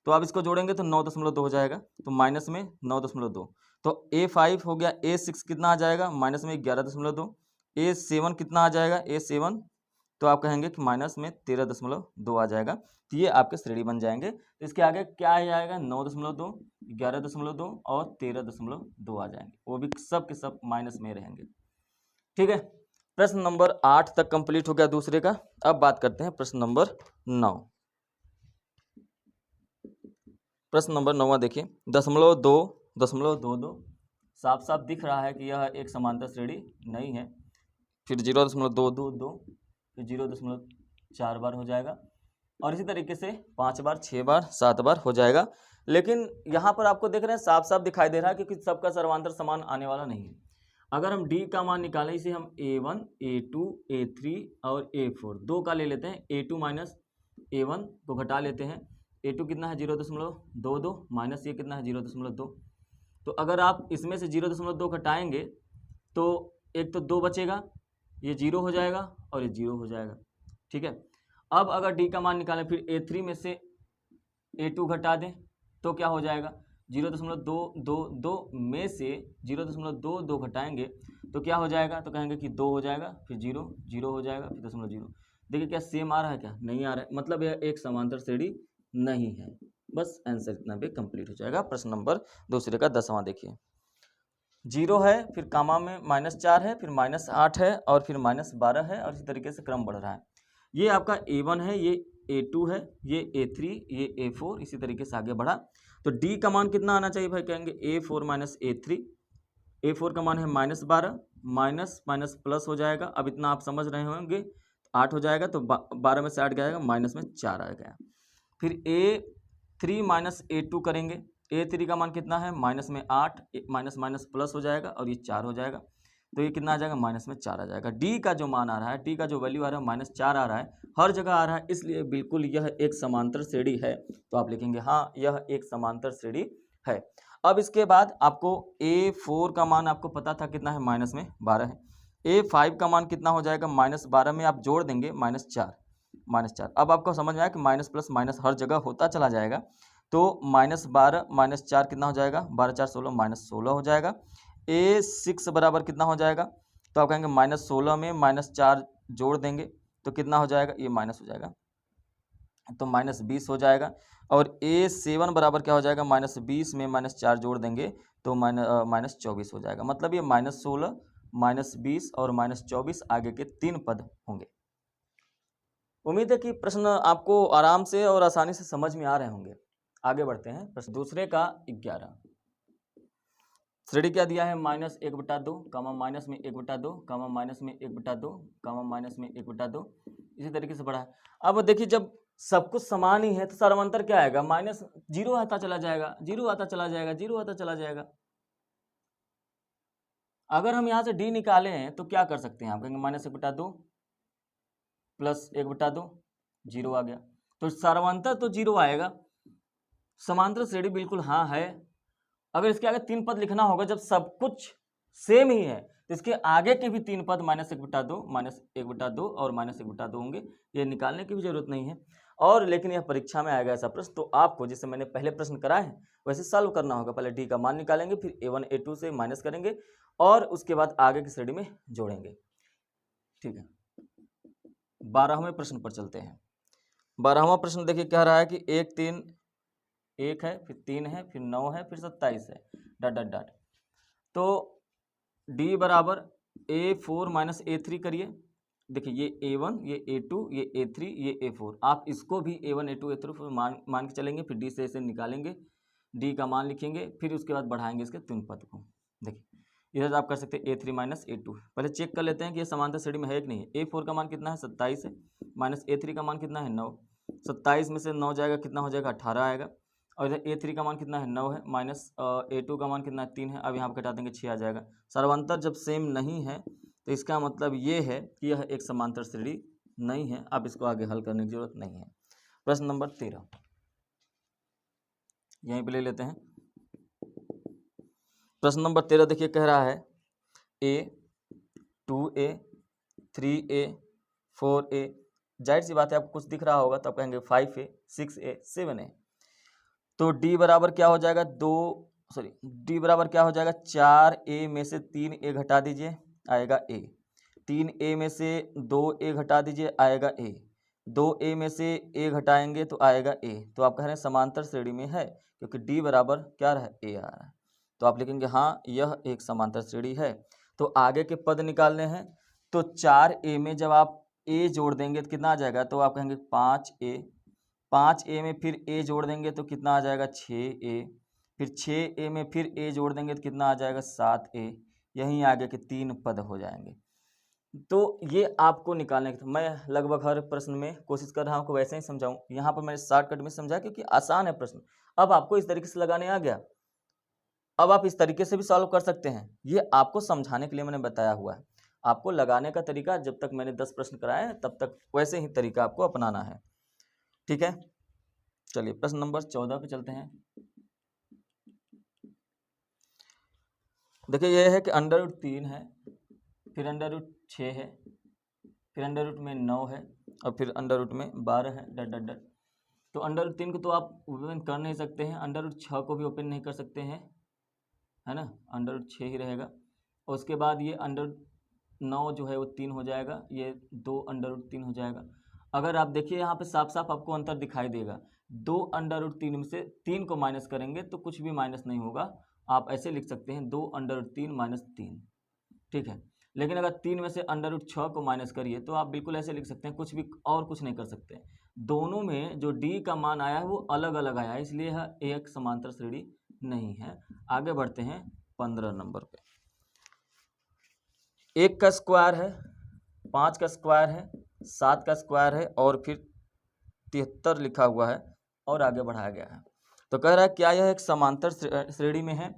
तो आप इसको जोड़ेंगे तो 9.2 हो जाएगा, तो माइनस में 9.2, तो A5 हो गया। A6 कितना आ जाएगा, माइनस में 11.2, A7 कितना आ जाएगा, A7 तो आप कहेंगे कि माइनस में 13.2 आ जाएगा। तो ये आपके श्रेणी बन जाएंगे। तो इसके आगे क्या आ जाएगा, 9.2, 11.2 और 13.2 आ जाएंगे, वो भी सब के सब माइनस में रहेंगे। ठीक है, प्रश्न नंबर 8 तक कंप्लीट हो गया दूसरे का। अब बात करते हैं प्रश्न नंबर 9। प्रश्न नंबर 9 देखिए, 0.2 साफ साफ दिख रहा है कि यह एक समांतर श्रेणी नहीं है। फिर 0.222, फिर 0.4 बार हो जाएगा, और इसी तरीके से 5 बार, 6 बार, 7 बार हो जाएगा। लेकिन यहाँ पर आपको देख रहे हैं साफ साफ दिखाई दे रहा है क्योंकि सबका सर्वांतर समान आने वाला नहीं है। अगर हम डी का मान निकालें, इसे हम A1, A2, A3 और A4 दो का ले लेते हैं, A2 माइनस A1 को घटा लेते हैं, A2 कितना है 0.22 माइनस ये कितना है 0.2, तो अगर आप इसमें से 0.2 घटाएंगे तो एक तो 2 बचेगा, ये 0 हो जाएगा और ये 0 हो जाएगा। ठीक है, अब अगर डी का मान निकालें, फिर A3 में से A2 घटा दें तो क्या हो जाएगा, 0.222 में से 0.22 घटाएंगे तो क्या हो जाएगा, तो कहेंगे कि 2 हो जाएगा, फिर 0 0 हो जाएगा, फिर 0.0। देखिए क्या सेम आ रहा है, क्या नहीं आ रहा है, मतलब यह एक समांतर श्रेणी नहीं है। बस आंसर इतना भी कंप्लीट हो जाएगा। प्रश्न नंबर दूसरे का 10वां देखिए, 0 है, फिर कामा में -4 है, फिर -8 है और फिर -12 है, और इसी तरीके से क्रम बढ़ रहा है। ये आपका A1 है, ये A2 है, ये A3, ये A4, इसी तरीके से आगे बढ़ा। तो D का मान कितना आना चाहिए भाई, कहेंगे A4 माइनस A3, A4 का मान है -12, माइनस माइनस प्लस हो जाएगा, अब इतना आप समझ रहे होंगे, 8 हो जाएगा, तो 12 में से 8 गया, माइनस में 4 आ गया। फिर A3 माइनस A2 करेंगे, A3 का मान कितना है, माइनस में 8, माइनस माइनस प्लस हो जाएगा और ये 4 हो जाएगा, तो ये कितना आ जाएगा, माइनस में 4 आ जाएगा। डी का जो मान आ रहा है, डी का जो वैल्यू आ रहा है -4 आ रहा है, हर जगह आ रहा है, इसलिए बिल्कुल यह एक समांतर श्रेणी है। तो आप लिखेंगे हाँ यह एक समांतर श्रेणी है। अब इसके बाद आपको A4 का मान आपको पता था कितना है, माइनस में 12 है। A5 का मान कितना हो जाएगा, -12 में आप जोड़ देंगे -4। अब आपको समझ में आया कि माइनस प्लस माइनस हर जगह होता चला जाएगा, तो -12 -4 कितना हो जाएगा, 12 4 16, -16 हो जाएगा। A6 बराबर कितना हो जाएगा, तो आप कहेंगे -16 में -4 जोड़ देंगे तो कितना हो जाएगा, ये माइनस हो जाएगा, तो -20 हो जाएगा। और A7 बराबर क्या हो जाएगा, -20 में -4 जोड़ देंगे तो -24 हो जाएगा। मतलब ये -16, -20 और -24 आगे के 3 पद होंगे। उम्मीद है कि प्रश्न आपको आराम से और आसानी से समझ में आ रहे होंगे। आगे बढ़ते हैं, प्रश्न दूसरे का 11। श्रेणी क्या दिया है, -1/2, कामा माइनस में 1/2, कामा माइनस में 1/2, कामा माइनस में 1/2, इसी तरीके से बढ़ा है। अब देखिए जब सब कुछ समान ही है तो सर्वांतर क्या आएगा, -0 आता चला जाएगा, 0 आता चला जाएगा, 0 आता चला जाएगा। अगर हम यहाँ से डी निकाले हैं तो क्या कर सकते हैं, आप कहेंगे -1/2 प्लस 1/2, 0 आ गया, तो सर्वांतर तो 0 आएगा। समांतर श्रेणी बिल्कुल हाँ है। अगर इसके आगे 3 पद लिखना होगा, जब सब कुछ सेम ही है तो इसके आगे के भी 3 पद -1/2, -1/2 और -1/2 होंगे, ये निकालने की भी जरूरत नहीं है। और लेकिन यह परीक्षा में आएगा ऐसा प्रश्न, तो आपको जैसे मैंने पहले प्रश्न कराए हैं वैसे सॉल्व करना होगा। पहले डी का मान निकालेंगे, फिर A1 A2 से माइनस करेंगे और उसके बाद आगे की श्रेणी में जोड़ेंगे। ठीक है, 12वें प्रश्न पर चलते हैं। 12वां प्रश्न देखिए क्या रहा है कि 1 3 1 है, फिर 3 है, फिर 9 है, फिर 27 है, डॉट डॉट डॉट। तो D बराबर A4 माइनस A3 करिए। देखिए ये A1, ये A2, ये A3, ये A4, आप इसको भी A1 A2 A3 मान के चलेंगे, फिर D से इसे निकालेंगे। डी का मान लिखेंगे, फिर उसके बाद बढ़ाएंगे इसके तीन पद को। देखिए इधर आप कर सकते हैं A3 माइनस A2। पहले चेक कर लेते हैं कि ये समांतर श्रेणी में है कि नहीं है। A4 का मान कितना है 27 है, माइनस A3 का मान कितना है 9। 27 में से 9 जाएगा कितना हो जाएगा 18 आएगा। और इधर A3 का मान कितना है 9 है, माइनस A2 का मान कितना है 3 है। अब यहाँ पर घटा देंगे 6 आ जाएगा। सर्वांतर जब सेम नहीं है तो इसका मतलब ये है कि यह एक समांतर श्रेणी नहीं है। अब इसको आगे हल करने की जरूरत नहीं है। प्रश्न नंबर 13 यहीं पे ले लेते हैं। प्रश्न नंबर 13 देखिए कह रहा है A 2A 3A 4A, जाहिर सी बात है आपको कुछ दिख रहा होगा तो आप कहेंगे 5A 6A 7A। तो D बराबर क्या हो जाएगा D बराबर क्या हो जाएगा 4A में से 3A घटा दीजिए आएगा A, 3A में से 2A घटा दीजिए आएगा A, 2A में से A घटाएंगे तो आएगा A। तो आप कह रहे हैं समांतर श्रेणी में है क्योंकि D बराबर क्या रहा है A आ रहा है। तो आप लिखेंगे हाँ यह एक समांतर श्रेणी है। तो आगे के पद निकालने हैं तो 4A में जब आप A जोड़ देंगे तो कितना आ जाएगा, तो आप कहेंगे 5A, 5A में फिर A जोड़ देंगे तो कितना आ जाएगा 6A, फिर 6A में फिर A जोड़ देंगे तो कितना आ जाएगा 7A। यहीं आगे के 3 पद हो जाएंगे। तो ये आपको निकालने के, मैं लगभग हर प्रश्न में कोशिश कर रहा हूँ कि वैसे ही समझाऊँ। यहाँ पर मैंने शॉर्टकट में समझा क्योंकि आसान है प्रश्न। अब आपको इस तरीके से लगाने आ गया, अब आप इस तरीके से भी सॉल्व कर सकते हैं। ये आपको समझाने के लिए मैंने बताया हुआ है। आपको लगाने का तरीका जब तक मैंने 10 प्रश्न कराए हैं तब तक वैसे ही तरीका आपको अपनाना है, ठीक है। चलिए प्रश्न नंबर 14 पे चलते हैं। देखिए यह है कि √3 है, फिर √6 है, फिर √ में 9 है और फिर √ में 12 है डट डट डट। तो √3 को तो आप ओपन कर नहीं सकते हैं, √6 को भी ओपन नहीं कर सकते हैं, है ना, √6 ही रहेगा। और उसके बाद ये √9 जो है वो 3 हो जाएगा, ये 2 √3 हो जाएगा। अगर आप देखिए यहाँ पे साफ साफ आपको अंतर दिखाई देगा। 2 √3 में से 3 को माइनस करेंगे तो कुछ भी माइनस नहीं होगा। आप ऐसे लिख सकते हैं 2 √3 माइनस 3, ठीक है। लेकिन अगर 3 में से √6 को माइनस करिए तो आप बिल्कुल ऐसे लिख सकते हैं, कुछ भी और कुछ नहीं कर सकते। दोनों में जो D का मान आया है वो अलग अलग आया है, इसलिए यह एक समांतर श्रेणी नहीं है। आगे बढ़ते हैं 15 नंबर पे। 1 का स्क्वायर है, 5 का स्क्वायर है, 7 का स्क्वायर है और फिर 73 लिखा हुआ है और आगे बढ़ाया गया है। तो कह रहा है क्या यह एक समांतर श्रेणी में है।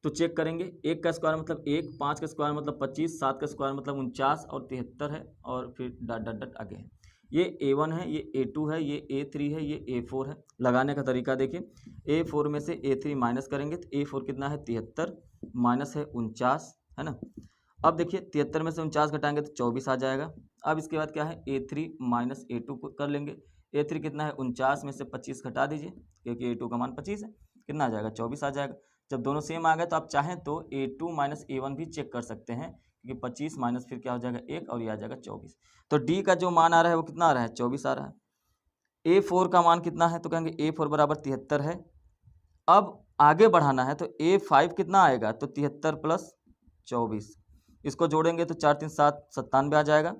तो चेक करेंगे। 1 का स्क्वायर मतलब 1, 5 का स्क्वायर मतलब 25, 7 का स्क्वायर मतलब 49 और 73 है और फिर डट डट डट आगे है। ये A1 है, ये A2 है, ये A3 है, ये A4 है। लगाने का तरीका देखिए, A4 में से A3 माइनस करेंगे तो A4 कितना है 73, माइनस है 49, है ना। अब देखिए 73 में से 49 घटाएंगे तो 24 आ जाएगा। अब इसके बाद क्या है A3 माइनस A2 को कर लेंगे। A3 कितना है 49 में से 25 घटा दीजिए क्योंकि A2 का मान 25 है, कितना आ जाएगा 24 आ जाएगा। जब दोनों सेम आ गए तो आप चाहें तो A2 माइनस A1 भी चेक कर सकते हैं क्योंकि 25 माइनस फिर क्या हो जाएगा 1 और ये आ जाएगा 24। तो D का जो मान आ रहा है वो कितना आ रहा है 24 आ रहा है। A4 का मान कितना है तो कहेंगे A4 बराबर 73 है। अब आगे बढ़ाना है तो A5 कितना आएगा तो 73 प्लस 24, इसको जोड़ेंगे तो 4 3 7 97 आ जाएगा।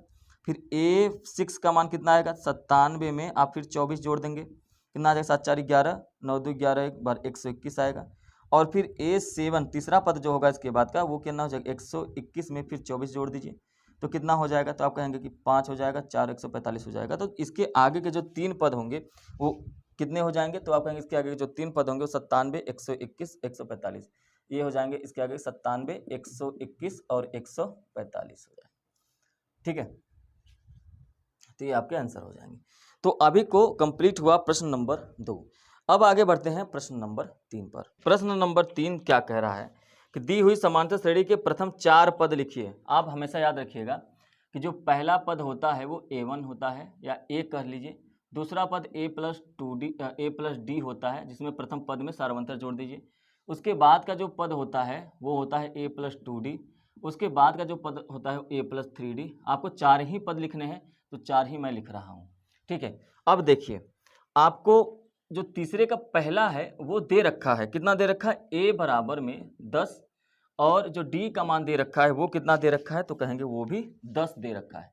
फिर A6 का मान कितना आएगा 97 में आप फिर 24 जोड़ देंगे, कितना आ जाएगा 7 4 11, 9 2 11, एक बार 121 आएगा। और फिर A7 तीसरा पद जो होगा इसके बाद का वो कितना हो जाएगा 121 में फिर 24 जोड़ दीजिए तो कितना हो जाएगा, तो आप कहेंगे कि 5 हो जाएगा, 4 145 हो जाएगा। तो इसके आगे के जो 3 पद होंगे वो कितने हो जाएंगे, तो आप कहेंगे इसके आगे के जो 3 पद होंगे वो 97 121 145 ये हो जाएंगे। इसके आगे 97 121 और 145 हो जाएंगे, ठीक है। तो ये आपके आंसर हो जाएंगे। तो अभी को कंप्लीट हुआ प्रश्न नंबर 2। अब आगे बढ़ते हैं प्रश्न नंबर 3 पर। प्रश्न नंबर 3 क्या कह रहा है कि दी हुई समांतर श्रेणी के प्रथम 4 पद लिखिए। आप हमेशा याद रखिएगा कि जो पहला पद होता है वो A1 होता है या A कह लीजिए, दूसरा पद A प्लस D होता है जिसमें प्रथम पद में सार्वंतर जोड़ दीजिए। उसके बाद का जो पद होता है वो होता है A प्लस 2D, उसके बाद का जो पद होता है A प्लस 3D। आपको 4 ही पद लिखने हैं तो 4 ही मैं लिख रहा हूँ, ठीक है। अब देखिए आपको जो तीसरे का पहला है वो दे रखा है, कितना दे रखा है A बराबर में 10 और जो D का मान दे रखा है वो कितना दे रखा है तो कहेंगे वो भी 10 दे रखा है।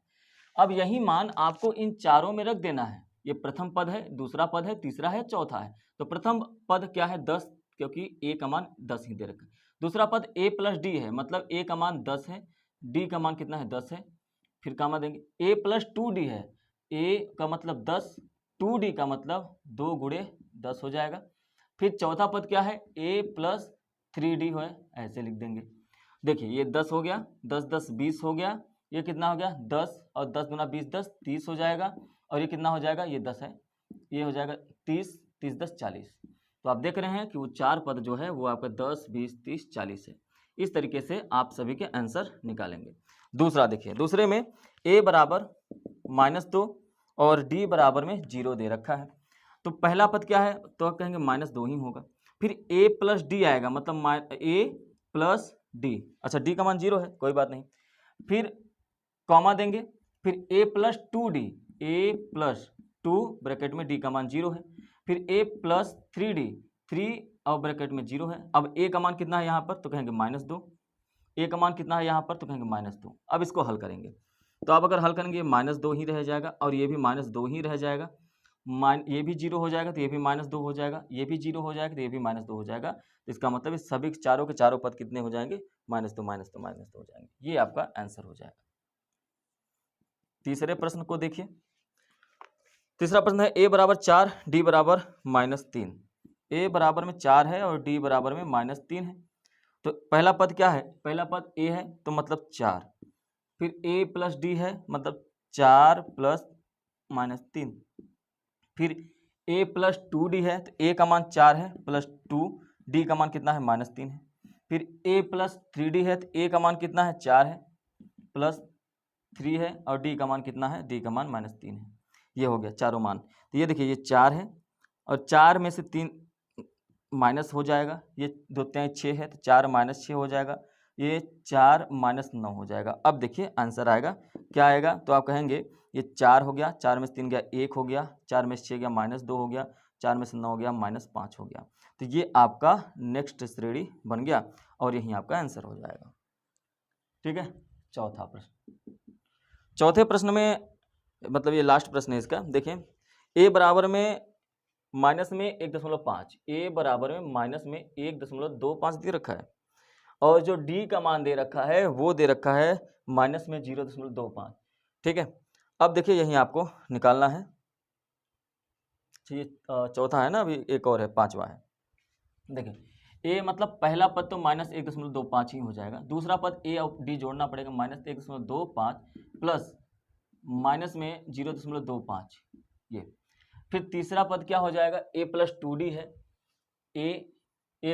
अब यही मान आपको इन चारों में रख देना है। ये प्रथम पद है, दूसरा पद है, तीसरा है, चौथा है। तो प्रथम पद क्या है 10, क्योंकि a का मान 10 ही दे रखा है। दूसरा पद a प्लस डी है, मतलब a का मान 10 है, d का मान कितना है 10 है, फिर कामा देंगे a प्लस 2d है, a का मतलब 10, 2d का मतलब 2 गुणे 10 हो जाएगा। फिर चौथा पद क्या है a प्लस 3d है, ऐसे लिख देंगे। देखिए ये 10 हो गया, 10 10 20 हो गया, ये कितना हो गया 10 और 10 गुना 20 10 30 हो जाएगा, और ये कितना हो जाएगा, ये 10 है, ये हो जाएगा 30, 30 10 40। तो आप देख रहे हैं कि वो चार पद जो है वो आपका 10 20 30 40 है। इस तरीके से आप सभी के आंसर निकालेंगे। दूसरा देखिए, दूसरे में a बराबर -2 और d बराबर में 0 दे रखा है। तो पहला पद क्या है, तो आप कहेंगे -2 ही होगा। फिर a प्लस डी आएगा, मतलब a प्लस डी, अच्छा d का मान 0 है, कोई बात नहीं। फिर कॉमा देंगे, फिर a plus 2d, a plus 2 bracket में d का मान 0 है, फिर a प्लस 3d, 3 और ब्रैकेट में 0 है। अब a का मान कितना है यहाँ पर, तो कहेंगे -2, a का मान कितना है यहाँ पर, तो कहेंगे -2। अब इसको हल करेंगे, तो आप अगर हल करेंगे -2 ही रह जाएगा, और ये भी -2 ही रह जाएगा, ये भी 0 हो जाएगा तो ये भी -2 हो जाएगा, ये भी 0 हो जाएगा तो ये भी -2 हो जाएगा। तो इसका मतलब इस सभी चारों के चारों पद कितने हो जाएंगे, -2 -2 -2 हो जाएंगे। ये आपका आंसर हो जाएगा। तीसरे प्रश्न को देखिए। तीसरा प्रश्न है a बराबर 4 d बराबर -3। a बराबर में 4 है और d बराबर में -3 है। तो पहला पद क्या है, पहला पद a है तो मतलब 4, फिर a प्लस डी है मतलब 4 प्लस -3, फिर a प्लस 2d है तो a का मान 4 है प्लस 2, d का मान कितना है -3 है। फिर a प्लस 3d है तो a का मान कितना है 4 है प्लस 3 है, और d का मान कितना है, d का मान -3 है। ये हो गया चारों मान। तो ये देखिए ये 4 है और 4 में से 3 माइनस हो जाएगा, ये 2 3 6 है तो 4 - 6 हो जाएगा, ये 4 -9 हो जाएगा। अब देखिए आंसर आएगा, क्या आएगा, तो आप कहेंगे ये 4 हो गया, 4 में से 3 गया 1 हो गया, 4 में से 6 गया -2 हो गया, 4 में से 9 हो गया -5 हो गया। तो ये आपका नेक्स्ट श्रेणी बन गया और यही आपका आंसर हो जाएगा। ठीक है, चौथा प्रश्न। चौथे प्रश्न में मतलब ये लास्ट प्रश्न है इसका, देखिए a बराबर में माइनस में 1.5, a बराबर में माइनस में 1.25 दे रखा है, और जो d का मान दे रखा है वो दे रखा है माइनस में 0.25। ठीक है, अब देखिए यही आपको निकालना है। ठीक, चौथा है ना, अभी एक और है, पांचवा है। देखिए a मतलब पहला पद तो -1.25 ही हो जाएगा, दूसरा पद a और d जोड़ना पड़ेगा, -1.25 प्लस माइनस में 0.25, ये। फिर तीसरा पद क्या हो जाएगा, a प्लस 2d है, a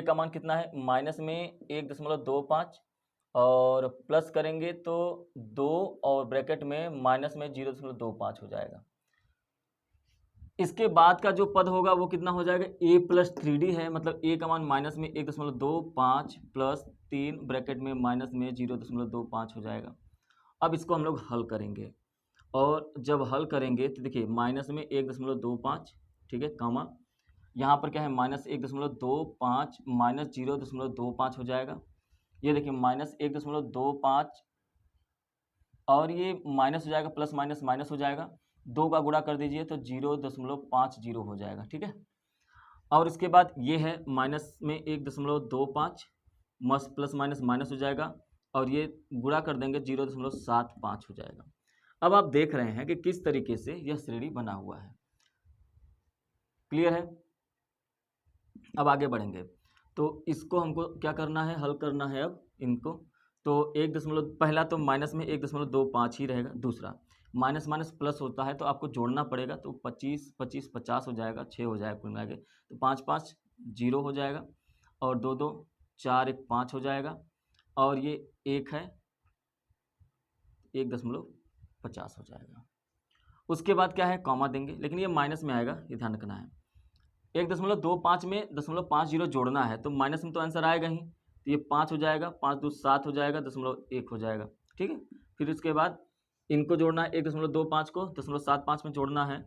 का मान कितना है माइनस में 1.25 और प्लस करेंगे तो 2 और ब्रैकेट में माइनस में 0.25 हो जाएगा। इसके बाद का जो पद होगा वो कितना हो जाएगा, a प्लस 3d है, मतलब a का मान माइनस में 1.25 प्लस 3 ब्रैकेट में माइनस में 0.25 हो जाएगा। अब इसको हम लोग हल करेंगे, और जब हल करेंगे तो देखिए माइनस में 1.25, ठीक है, कामा यहाँ पर क्या है -1.25 माइनस 0.25 हो जाएगा। ये देखिए -1.25 और ये माइनस हो जाएगा, प्लस माइनस माइनस हो जाएगा, 2 का गुणा कर दीजिए तो 0.50 हो जाएगा। ठीक है, और इसके बाद ये है माइनस में 1.25 प्लस माइनस माइनस हो जाएगा, और ये गुणा कर देंगे 0.75 हो जाएगा। अब आप देख रहे हैं कि किस तरीके से यह श्रेणी बना हुआ है। क्लियर है, अब आगे बढ़ेंगे। तो इसको हमको क्या करना है, हल करना है अब इनको। तो पहला तो माइनस में 1.25 ही रहेगा, दूसरा माइनस माइनस प्लस होता है तो आपको जोड़ना पड़ेगा, तो 25 25 50 हो जाएगा, 6 हो जाएगा कुल मिला के, तो 5 5 0 हो जाएगा, और 2 2 4 1 5 हो जाएगा, और ये 1 है 1.50 हो जाएगा। उसके बाद क्या है, कॉमा देंगे, लेकिन ये माइनस में आएगा, ये ध्यान रखना है। 1.25 में 0.50 जोड़ना है तो माइनस में तो आंसर आएगा ही, तो ये 5 हो जाएगा, 5 2 7 हो जाएगा, 0.1 हो जाएगा। ठीक है, फिर उसके बाद इनको जोड़ना है, 1.25 को 0.75 में जोड़ना है,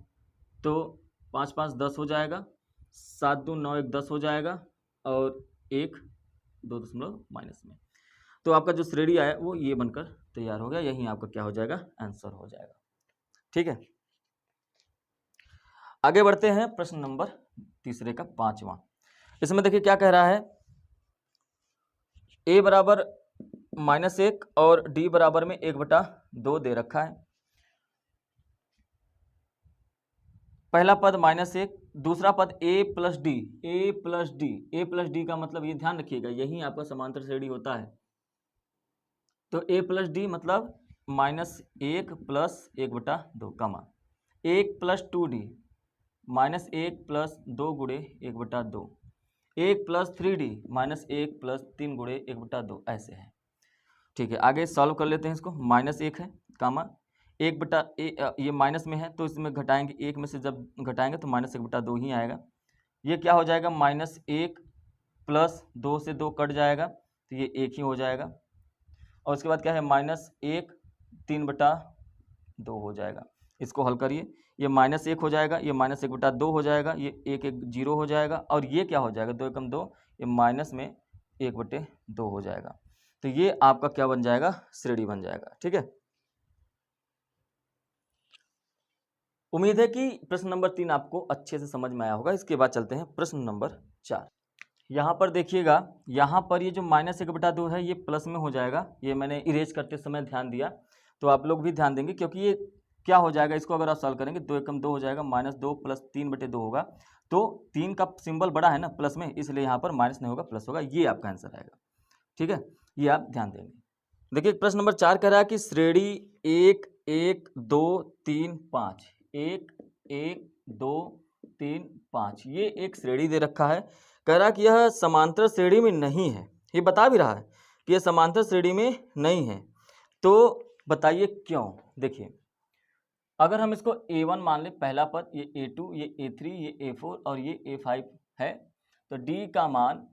तो 5 5 10 हो जाएगा, 7 2 9 1 10 हो जाएगा, और 1 2 दशमलव माइनस में। तो आपका जो श्रेणी आया वो ये बनकर तैयार हो गया, यही आपका क्या हो जाएगा, आंसर हो जाएगा। ठीक है, आगे बढ़ते हैं प्रश्न नंबर तीसरे का पांचवा। इसमें देखिए क्या कह रहा है, a बराबर -1 और d बराबर में 1/2 दे रखा है। पहला पद -1, दूसरा पद a plus D, a plus D का मतलब ये ध्यान रखिएगा, यही आपका समांतर श्रेणी होता है। तो a प्लस डी मतलब -1 प्लस 1/2 कमा 1 प्लस 2d -1 प्लस 2 गुणे 1/2, 1 प्लस 3d -1 प्लस 3 गुणे 1/2 ऐसे है। ठीक है, आगे सॉल्व कर लेते हैं इसको। -1 है कामा 1 ये माइनस में है तो इसमें घटाएंगे, 1 में से जब घटाएंगे तो -1/2 ही आएगा। ये क्या हो जाएगा, -1 प्लस 2 से 2 कट जाएगा तो ये 1 ही हो जाएगा। और उसके बाद क्या है, -1 3/2 हो जाएगा। इसको हल करिए, ये -1 हो जाएगा, ये -1/2 हो जाएगा, ये 1 1 0 हो जाएगा, और ये क्या हो जाएगा, 2 एकम 2, ये माइनस में 1/2 हो जाएगा। तो ये आपका क्या बन जाएगा, श्रेणी बन जाएगा। ठीक है, उम्मीद है कि प्रश्न नंबर 3 आपको अच्छे से समझ में आया होगा। इसके बाद चलते हैं प्रश्न नंबर 4। यहाँ पर देखिएगा, यहाँ पर ये जो -1/2 है ये प्लस में हो जाएगा। ये मैंने इरेज करते समय ध्यान दिया, तो आप लोग भी ध्यान देंगे, क्योंकि ये क्या हो जाएगा, इसको अगर आप सॉल्व करेंगे 2 एकम 2 हो जाएगा, -2 प्लस 3/2 होगा। तो 3 का सिंबल बड़ा है ना प्लस में, इसलिए यहाँ पर माइनस नहीं होगा, प्लस होगा। ये आपका आंसर आएगा। ठीक है, ये आप ध्यान देंगे। देखिए प्रश्न नंबर 4 कह रहा है कि श्रेणी 1 1 2 3 5, 1 1 2 3 5, ये एक श्रेणी दे रखा है। कह रहा है कि यह समांतर श्रेणी में नहीं है। ये बता भी रहा है कि यह समांतर श्रेणी में नहीं है। तो बताइए क्यों। देखिए, अगर हम इसको A1 मान लें, पहला पद, ये A2, ये A3, ये A4 और ये A5 है, तो D का मान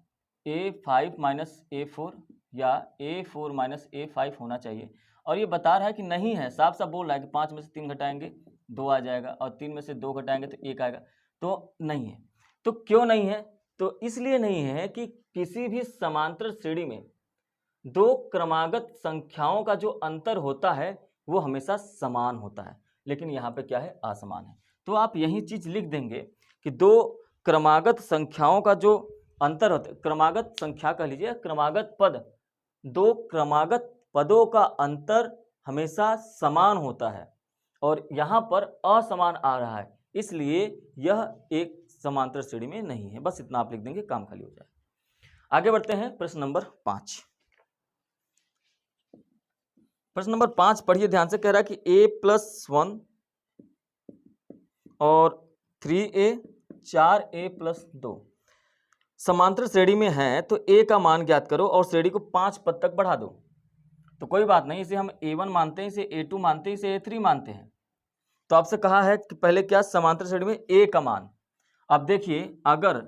A5 माइनस A4 या A4 माइनस A5 होना चाहिए। और ये बता रहा है कि नहीं है, साफ साफ बोल रहा है कि 5 में से 3 घटाएंगे 2 आ जाएगा, और 3 में से 2 घटाएंगे तो 1 आएगा। तो नहीं है। तो क्यों नहीं है, तो इसलिए नहीं है कि किसी भी समांतर श्रेणी में दो क्रमागत संख्याओं का जो अंतर होता है वो हमेशा समान होता है, लेकिन यहाँ पे क्या है, असमान है। तो आप यही चीज लिख देंगे कि दो क्रमागत संख्याओं का जो अंतर होता है, क्रमागत संख्या कह लीजिए, क्रमागत पद, दो क्रमागत पदों का अंतर हमेशा समान होता है, और यहाँ पर असमान आ रहा है, इसलिए यह एक समांतर श्रेणी में नहीं है। बस इतना आप लिख देंगे, काम खाली हो जाए। आगे बढ़ते हैं प्रश्न नंबर 5। प्रश्न नंबर 5 पढ़िए ध्यान से। कह रहा है कि a+1 और 3a 4a+2 समांतर श्रेणी में है, तो a का मान ज्ञात करो और श्रेणी को 5 पद तक बढ़ा दो। तो कोई बात नहीं, इसे हम a1 मानते हैं, इसे a2 मानते हैं, इसे a3 मानते हैं। तो आपसे कहा है कि पहले क्या, समांतर श्रेणी में a का मान। अब देखिए, अगर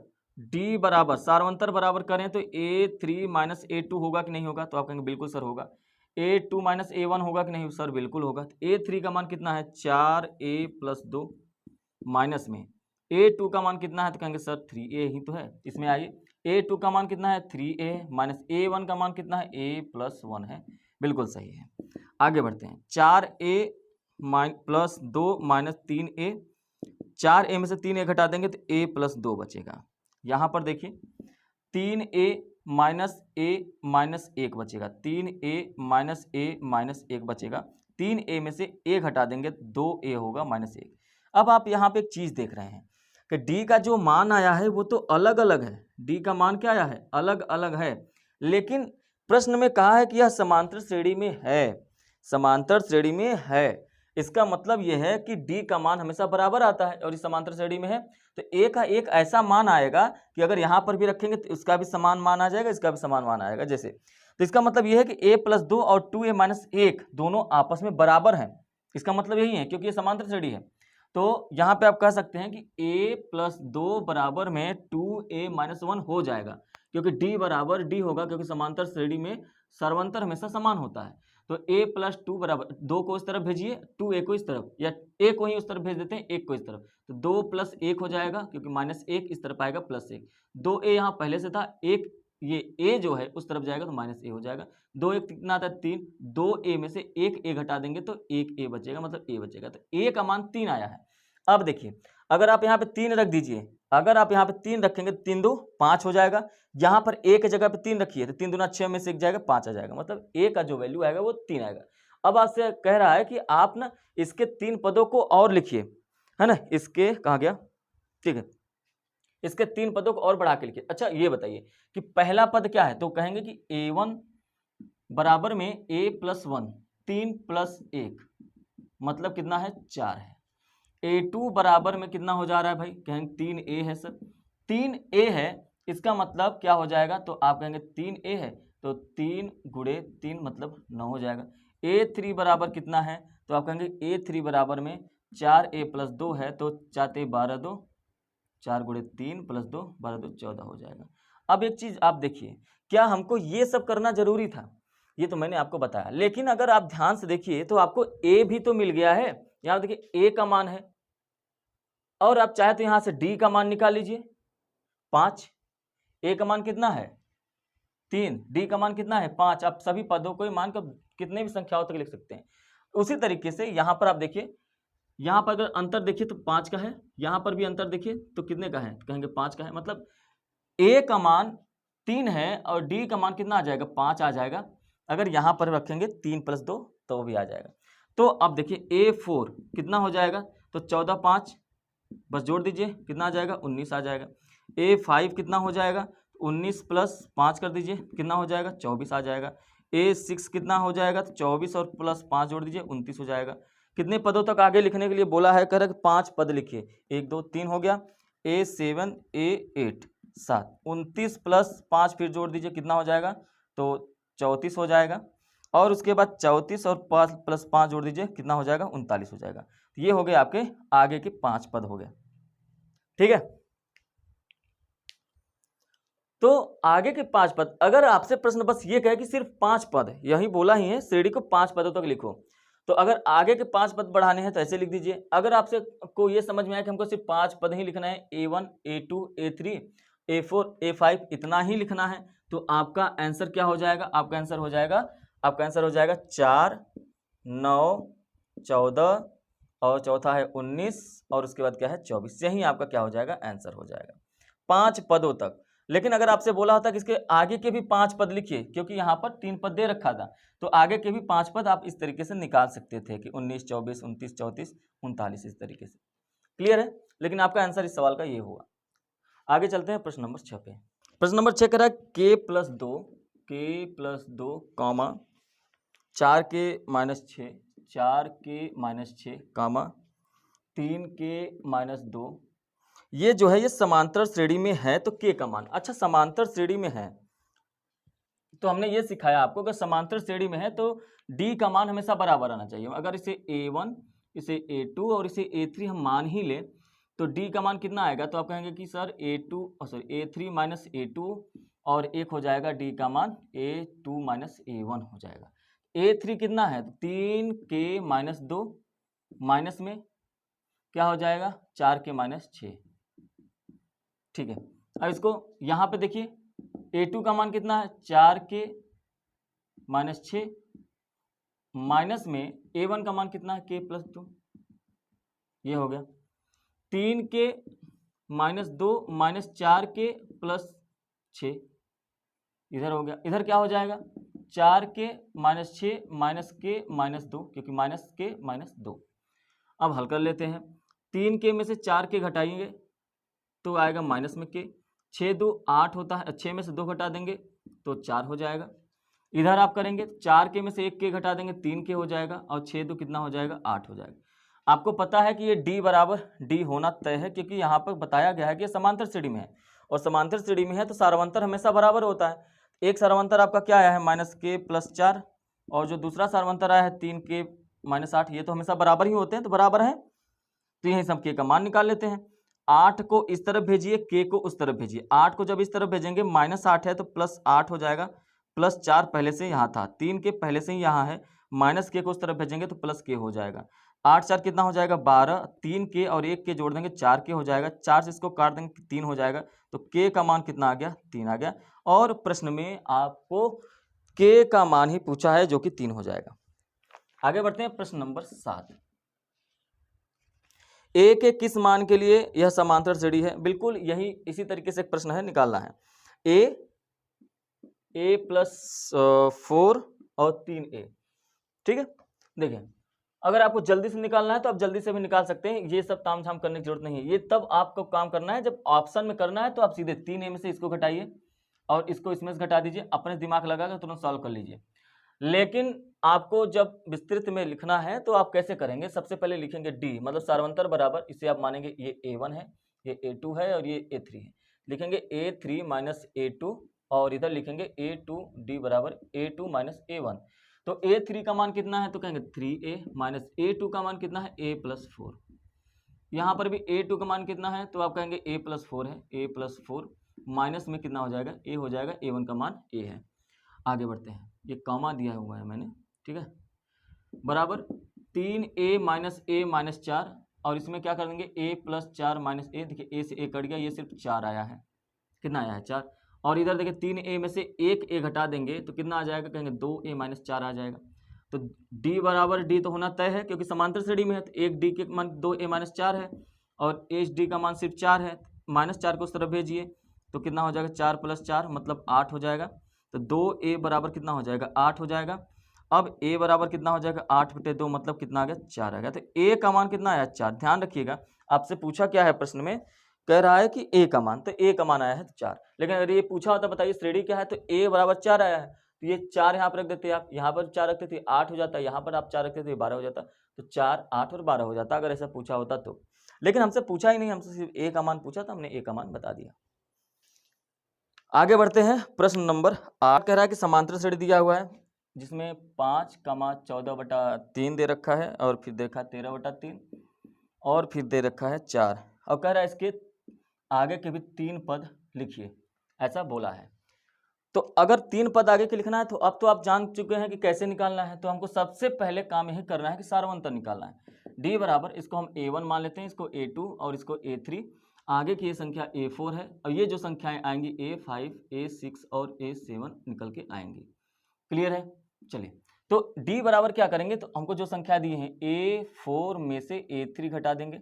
d बराबर सार्वंतर बराबर करें तो a3 माइनस a2 होगा कि नहीं होगा, तो आप कहेंगे बिल्कुल सर होगा। a2 माइनस a1 होगा कि नहीं सर, बिल्कुल होगा। a3 का मान कितना है, 4a+2 माइनस में a2 का मान कितना है, तो कहेंगे सर 3a ही तो है। इसमें आइए, a2 का मान कितना है, 3a माइनस a1 का मान कितना है, a+1 है, बिल्कुल सही है। आगे बढ़ते हैं, 4a+2 माइनस 3a, 4a में से 3a घटा देंगे तो a+2 बचेगा। यहाँ पर देखिए 3a माइनस a माइनस 1 बचेगा, 3a माइनस a माइनस 1 बचेगा। 3a में से a घटा देंगे 2a होगा -1। अब आप यहाँ पे एक चीज देख रहे हैं कि d का जो मान आया है वो तो अलग अलग है, d का मान क्या आया है, अलग अलग है, लेकिन प्रश्न में कहा है कि यह समांतर श्रेणी में है, समांतर श्रेणी में है। इसका मतलब यह है कि d का मान हमेशा बराबर आता है, और इस समांतर श्रेणी में है तो a का एक ऐसा मान आएगा कि अगर यहाँ पर भी रखेंगे तो इसका भी समान मान आ जाएगा, इसका भी समान मान आएगा जैसे। तो इसका मतलब यह है कि a+2 और 2a-1 दोनों आपस में बराबर हैं। इसका मतलब यही है, क्योंकि ये समांतर श्रेणी है। तो यहाँ पे आप कह सकते हैं कि a+2 बराबर में 2a-1 हो जाएगा, क्योंकि d बराबर d होगा, क्योंकि समांतर श्रेणी में सर्वांतर हमेशा समान होता है। तो a+2 बराबर, 2 को इस तरफ भेजिए, 2a को इस तरफ, या a को ही उस तरफ भेज देते हैं, 1 को इस तरफ, तो 2 + 1 हो जाएगा, क्योंकि -1 इस तरफ आएगा +1। 2a यहाँ पहले से था, 1 ये a जो है उस तरफ जाएगा तो -a हो जाएगा। 2 1 कितना आता है, 3, 2a में से 1a घटा देंगे तो 1a बचेगा, मतलब a बचेगा। तो a का मान 3 आया है। अब देखिए, अगर आप यहाँ पे 3 रख दीजिए, अगर आप यहाँ पे 3 रखेंगे तो 3 2 5 हो जाएगा। यहाँ पर ए की जगह पे 3 रखिए तो 3 दूना 6 में से 1 जाएगा 5 आ जाएगा, मतलब ए का जो वैल्यू आएगा वो 3 आएगा। अब आपसे कह रहा है कि आप ना इसके 3 पदों को और लिखिए, है ना, इसके कहाँ गया, ठीक है, इसके 3 पदों को और बढ़ा के लिखिए। अच्छा ये बताइए कि पहला पद क्या है, तो कहेंगे कि a1 बराबर में a + 1 3 + 1 मतलब कितना है 4 है। a2 बराबर में कितना हो जा रहा है भाई, कहेंगे 3a है सर, 3a है, इसका मतलब क्या हो जाएगा, तो आप कहेंगे 3a है तो 3 × 3 मतलब 9 हो जाएगा। a3 बराबर कितना है, तो आप कहेंगे a3 बराबर में 4a + 2 है तो 4 × 12 2, 4 × 3 + 2 12 2 14 हो जाएगा। अब एक चीज आप देखिए, क्या हमको ये सब करना जरूरी था, ये तो मैंने आपको बताया, लेकिन अगर आप ध्यान से देखिए तो आपको a भी तो मिल गया है। यहाँ देखिए a का मान है और आप चाहे तो यहां से d का मान निकाल लीजिए 5, a का मान कितना है 3, d का मान कितना है 5। आप सभी पदों को मान कर कितने भी संख्याओं तक लिख सकते हैं। उसी तरीके से यहां पर आप देखिए, यहां पर अगर अंतर देखिए तो 5 का है, यहां पर भी अंतर देखिए तो कितने का है, कहेंगे 5 का है, मतलब a का मान 3 है और d का मान कितना आ जाएगा 5 आ जाएगा। अगर यहां पर रखेंगे 3 + 2 तो वो भी आ जाएगा। तो अब देखिए a4 कितना हो जाएगा, तो 14 5 बस जोड़ दीजिए कितना आ जाएगा 19 आ जाएगा। a5 कितना हो जाएगा, 19 + 5 कर दीजिए कितना हो जाएगा 24 आ जाएगा। a6 कितना हो जाएगा, तो 24 और +5 जोड़ दीजिए 29 हो जाएगा। कितने पदों तक आगे लिखने के लिए बोला है, कह रहा है 5 पद लिखिए, 1 2 3 हो गया, a7 a8 7, 29 + 5 फिर जोड़ दीजिए कितना हो जाएगा, तो 34 हो जाएगा। और उसके बाद 34 और 5 + 5 जोड़ दीजिए कितना हो जाएगा 39 हो जाएगा। ये हो गए आपके आगे के 5 पद हो गए, ठीक है। तो आगे के 5 पद, अगर आपसे प्रश्न बस ये कहे कि सिर्फ 5 पद, यही बोला ही है श्रेणी को 5 पदों तक लिखो, तो अगर आगे के 5 पद बढ़ाने हैं तो ऐसे लिख दीजिए। अगर आपसे को ये समझ में आया कि हमको सिर्फ 5 पद ही लिखना है, a1 a2 a3 a4 a5 इतना ही लिखना है, तो आपका आंसर क्या हो जाएगा, आपका आंसर हो जाएगा 4 9 14 और चौथा है 19 और उसके बाद क्या है 24, यही आपका क्या हो जाएगा आंसर हो जाएगा 5 पदों तक। लेकिन अगर आपसे बोला होता कि इसके आगे के भी 5 पद लिखिए, क्योंकि यहाँ पर 3 पद दे रखा था, तो आगे के भी 5 पद आप इस तरीके से निकाल सकते थे कि 19 24 29 34 39 इस तरीके से। क्लियर है, लेकिन आपका आंसर इस सवाल का ये हुआ। आगे चलते हैं प्रश्न नंबर 6 पे। प्रश्न नंबर 6 कह रहा है k+2 कॉमा 4k-6 4k-6 कामा 3k-2, ये जो है ये समांतर श्रेणी में है, तो k का मान, अच्छा समांतर श्रेणी में है तो हमने ये सिखाया आपको, अगर समांतर श्रेणी में है तो d का मान हमेशा बराबर आना चाहिए। अगर इसे a1 इसे a2 और इसे a3 हम मान ही ले तो d का मान कितना आएगा, तो आप कहेंगे कि सर a3 माइनस a2 और एक हो जाएगा d का मान a2 माइनस a1 हो जाएगा। a3 कितना है, 3k-2 माइनस में क्या हो जाएगा 4k-6, ठीक है। अब इसको यहाँ पे देखिए a2 का मान कितना है 4k-6 माइनस में a1 का मान कितना है k+2, ये हो गया 3k-2 माइनस 4k+6, इधर हो गया, इधर क्या हो जाएगा 4k-6 माइनस k-2, क्योंकि -k-2। अब हल कर लेते हैं, 3k में से 4k घटाएंगे तो आएगा माइनस में k, 6 2 8 होता है, 6 में से 2 घटा देंगे तो 4 हो जाएगा। इधर आप करेंगे 4k में से 1k घटा देंगे 3k हो जाएगा और 6 2 कितना हो जाएगा 8 हो जाएगा। आपको पता है कि ये d बराबर d होना तय है, क्योंकि यहाँ पर बताया गया है कि समांतर श्रेणी में है और समांतर श्रेणी में है तो सार्वंतर हमेशा बराबर होता है। एक सार्वंतर आपका क्या आया है -k+4 और जो दूसरा सार्वंतर आया है 3k-8, ये तो हमेशा बराबर ही होते हैं, तो बराबर है, तो यही सब k का मान निकाल लेते हैं। 8 को इस तरफ भेजिए, k को उस तरफ भेजिए। 8 को जब इस तरफ भेजेंगे -8 है तो +8 हो जाएगा, +4 पहले से यहाँ था, 3k पहले से ही यहाँ है, -k को उस तरफ भेजेंगे तो +k हो जाएगा। 8 4 कितना हो जाएगा 12, 3k और 1k जोड़ देंगे 4k हो जाएगा, 4 से इसको काट देंगे 3 हो जाएगा, तो k का मान कितना आ गया 3 आ गया। और प्रश्न में आपको k का मान ही पूछा है जो कि 3 हो जाएगा। आगे बढ़ते हैं प्रश्न नंबर 7। ए के किस मान के लिए यह समांतर श्रेणी है? बिल्कुल यही इसी तरीके से एक प्रश्न है, निकालना है। ए प्लस 4 और 3a, ठीक है। देखिए अगर आपको जल्दी से निकालना है तो आप जल्दी से भी निकाल सकते हैं, ये सब तामझाम करने की जरूरत नहीं है। ये तब आपको काम करना है जब ऑप्शन में करना है, तो आप सीधे 3a में से इसको घटाइए और इसको इसमें से घटा दीजिए, अपने दिमाग लगाकर तुरंत सॉल्व कर लीजिए। लेकिन आपको जब विस्तृत में लिखना है तो आप कैसे करेंगे? सबसे पहले लिखेंगे डी, मतलब सार्वंतर बराबर, इसे आप मानेंगे ये a1 है, ये a2 है और ये a3 है। लिखेंगे a3 माइनस a2 और इधर लिखेंगे a2d बराबर a2 माइनस a1। तो a3 का मान कितना है? तो कहेंगे 3a माइनस a2 का मान कितना है? a plus 4। यहाँ पर भी a2 का मान कितना है? तो आप कहेंगे a प्लस 4 है, a प्लस 4 माइनस में कितना हो जाएगा? a हो जाएगा, a1 का मान a है। आगे बढ़ते हैं, ये कॉमा दिया हुआ है मैंने, ठीक है, बराबर 3a माइनस a माइनस 4 और इसमें क्या कर देंगे? a plus 4 minus a। देखिए a से a कट गया, ये सिर्फ 4 आया है। कितना आया है? 4। और इधर देखिए 3a में से एक a घटा देंगे तो कितना आ जाएगा? कहेंगे 2a माइनस 4 आ जाएगा। तो d बराबर d तो होना तय है क्योंकि समांतर श्रेणी में है, तो एक d के मान 2a माइनस 4 है और hd का मान सिर्फ 4 है। माइनस 4 को उस तरफ भेजिए तो कितना हो जाएगा? 4 प्लस 4 मतलब 8 हो जाएगा। तो 2a बराबर कितना हो जाएगा? 8 हो जाएगा। अब a बराबर कितना हो जाएगा? 8 बटे 2 मतलब कितना आ गया? 4 आ गया। तो a का मान कितना आया? 4। ध्यान रखिएगा, आपसे पूछा क्या है प्रश्न में? कह रहा है कि a का मान, तो a का मान आया है 4। लेकिन अगर ये पूछा होता बताइए श्रेणी क्या है, तो a बराबर 4 आया है, तो ये 4 यहाँ पर रख देते, आप यहाँ पर 4 रखते थे 8 हो जाता, यहाँ पर आप 4 रखते थे 12 हो जाता। तो 4, 8 और 12 हो जाता अगर ऐसा पूछा होता तो। लेकिन हमसे पूछा ही नहीं, हमसे सिर्फ a का मान पूछा था, हमने a का मान बता दिया। आगे बढ़ते हैं, प्रश्न नंबर 8 कह रहा है कि समांतर श्रेणी दिया हुआ है जिसमें 5, 14/3 दे रखा है और फिर देखा 13/3 और फिर दे रखा है 4 और कह रहा है इसके आगे के भी 3 पद लिखिए, ऐसा बोला है। तो अगर 3 पद आगे के लिखना है तो अब तो आप जान चुके हैं कि कैसे निकालना है। तो हमको सबसे पहले काम यही करना है कि सार्वंतर निकालना है। d बराबर, इसको हम a1 मान लेते हैं, इसको a2 और इसको a3। आगे की ये संख्या a4 है और ये जो संख्याएं आएंगी a5, a6 और a7 निकल के आएंगी। क्लियर है? चलिए, तो d बराबर क्या करेंगे? तो हमको जो संख्या दी है a4 में से a3 घटा देंगे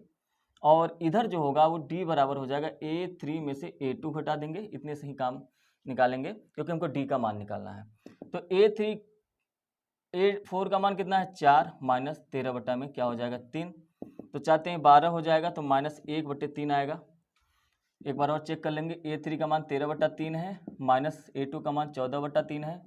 और इधर जो होगा वो d बराबर हो जाएगा a3 में से a2 घटा देंगे। इतने से ही काम निकालेंगे क्योंकि हमको d का मान निकालना है। तो a4 का मान कितना है? 4 माइनस 13 बटा में क्या हो जाएगा? 3। तो चाहते हैं 12 हो जाएगा तो माइनस 1/3 आएगा। एक बार और चेक कर लेंगे, a3 का मान 13/3 है माइनस a2 का मान 14/3 है।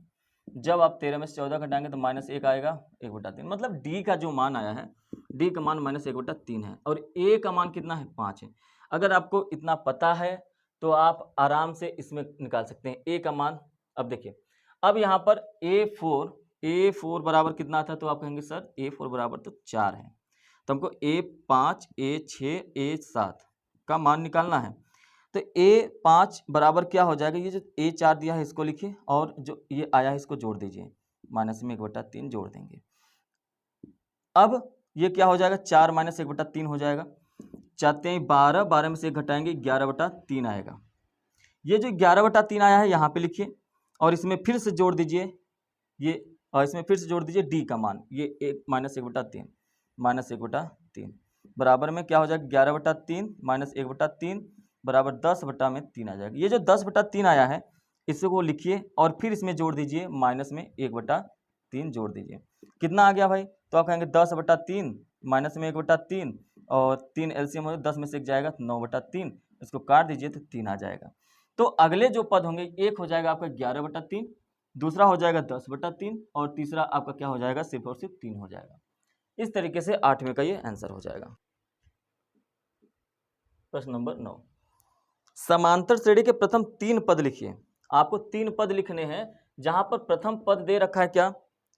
जब आप 13 में से 14 घटाएंगे तो माइनस 1 आएगा, 1/3। मतलब d का जो मान आया है, d का मान माइनस 1/3 है और a का मान कितना है? 5 है। अगर आपको इतना पता है तो आप आराम से इसमें निकाल सकते हैं a का मान। अब देखिए, अब यहाँ पर a4 बराबर कितना था? तो आप कहेंगे सर a4 बराबर तो 4 है, तो हमको a5, a6, a7 का मान निकालना है। तो a5 बराबर क्या हो जाएगा? ये जो a4 दिया है इसको लिखिए और जो ये आया है इसको जोड़ दीजिए, माइनस में 1/3 जोड़ देंगे। अब ये क्या हो जाएगा? 4 माइनस 1/3 हो जाएगा। चाहते हैं 12, 12 में से 1 घटाएंगे 11/3 आएगा। ये जो 11/3 आया है यहाँ पे लिखिए और इसमें फिर से जोड़ दीजिए ये, और इसमें फिर से जोड़ दीजिए d का मान, ये 1 माइनस 1/3 माइनस 1/3 बराबर में क्या हो जाएगा? 11/3 माइनस 1/3 बराबर 10/3 आ जाएगा। ये जो 10/3 आया है इसको लिखिए और फिर इसमें जोड़ दीजिए, माइनस में 1/3 जोड़ दीजिए। कितना आ गया भाई? तो आप कहेंगे 10/3 माइनस में 1/3 और 3 एलसीएम हो 10 में से 1 जाएगा तो 9/3, इसको काट दीजिए तो 3 आ जाएगा। तो अगले जो पद होंगे, एक हो जाएगा आपका 11/3, दूसरा हो जाएगा 10/3 और तीसरा आपका क्या हो जाएगा? सिर्फ और सिर्फ 3 हो जाएगा। इस तरीके से 8वें का ये आंसर हो जाएगा। प्रश्न नंबर 9, समांतर श्रेणी के प्रथम 3 पद लिखिए। आपको 3 पद लिखने हैं जहां पर प्रथम पद दे रखा है क्या?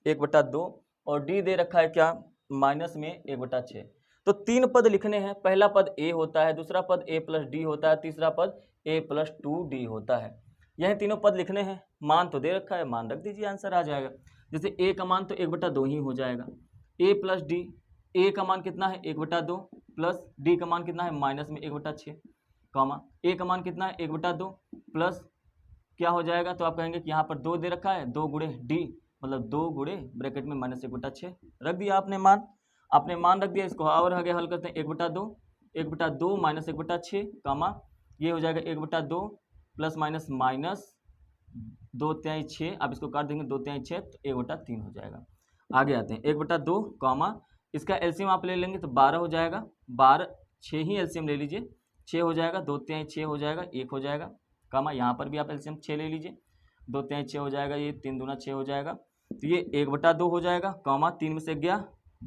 1/2 और d दे रखा है क्या? माइनस में 1/6। तो 3 पद लिखने हैं। पहला पद a होता है, दूसरा पद a प्लस d होता है, तीसरा पद a प्लस 2d होता है। यह तीनों पद लिखने हैं। मान तो दे रखा है, मान रख दीजिए, आंसर आ जाएगा। जैसे a का मान तो 1/2 ही हो जाएगा। a प्लस d, a का मान कितना है? 1/2 प्लस d का मान कितना है? माइनस में 1/6 कॉमा a का मान कितना है? 1/2 प्लस क्या हो जाएगा? तो आप कहेंगे कि यहाँ पर 2 दे रखा है, 2 गुणे d मतलब 2 गुणे ब्रैकेट में माइनस 1/6 रख दिया आपने मान। आपने मान रख दिया, इसको और आगे हल करते हैं। 1/2 1/2 माइनस 1/6 कामा ये हो जाएगा 1/2 प्लस माइनस माइनस 2/6, आप इसको काट देंगे 2/6 तो 1/3 हो जाएगा। आगे आते हैं 1/2 कामा इसका एलसीएम आप ले लेंगे तो 12 हो जाएगा, 12 6 ही एलसीएम ले लीजिए, 6 हो जाएगा, 2/6 हो जाएगा, 1 हो जाएगा कामा यहाँ पर भी आप एलसीएम 6 ले लीजिए, 2/6 हो जाएगा, ये 3 दूना 6 हो जाएगा, तो ये 1/2 हो जाएगा कामा 3 में से गया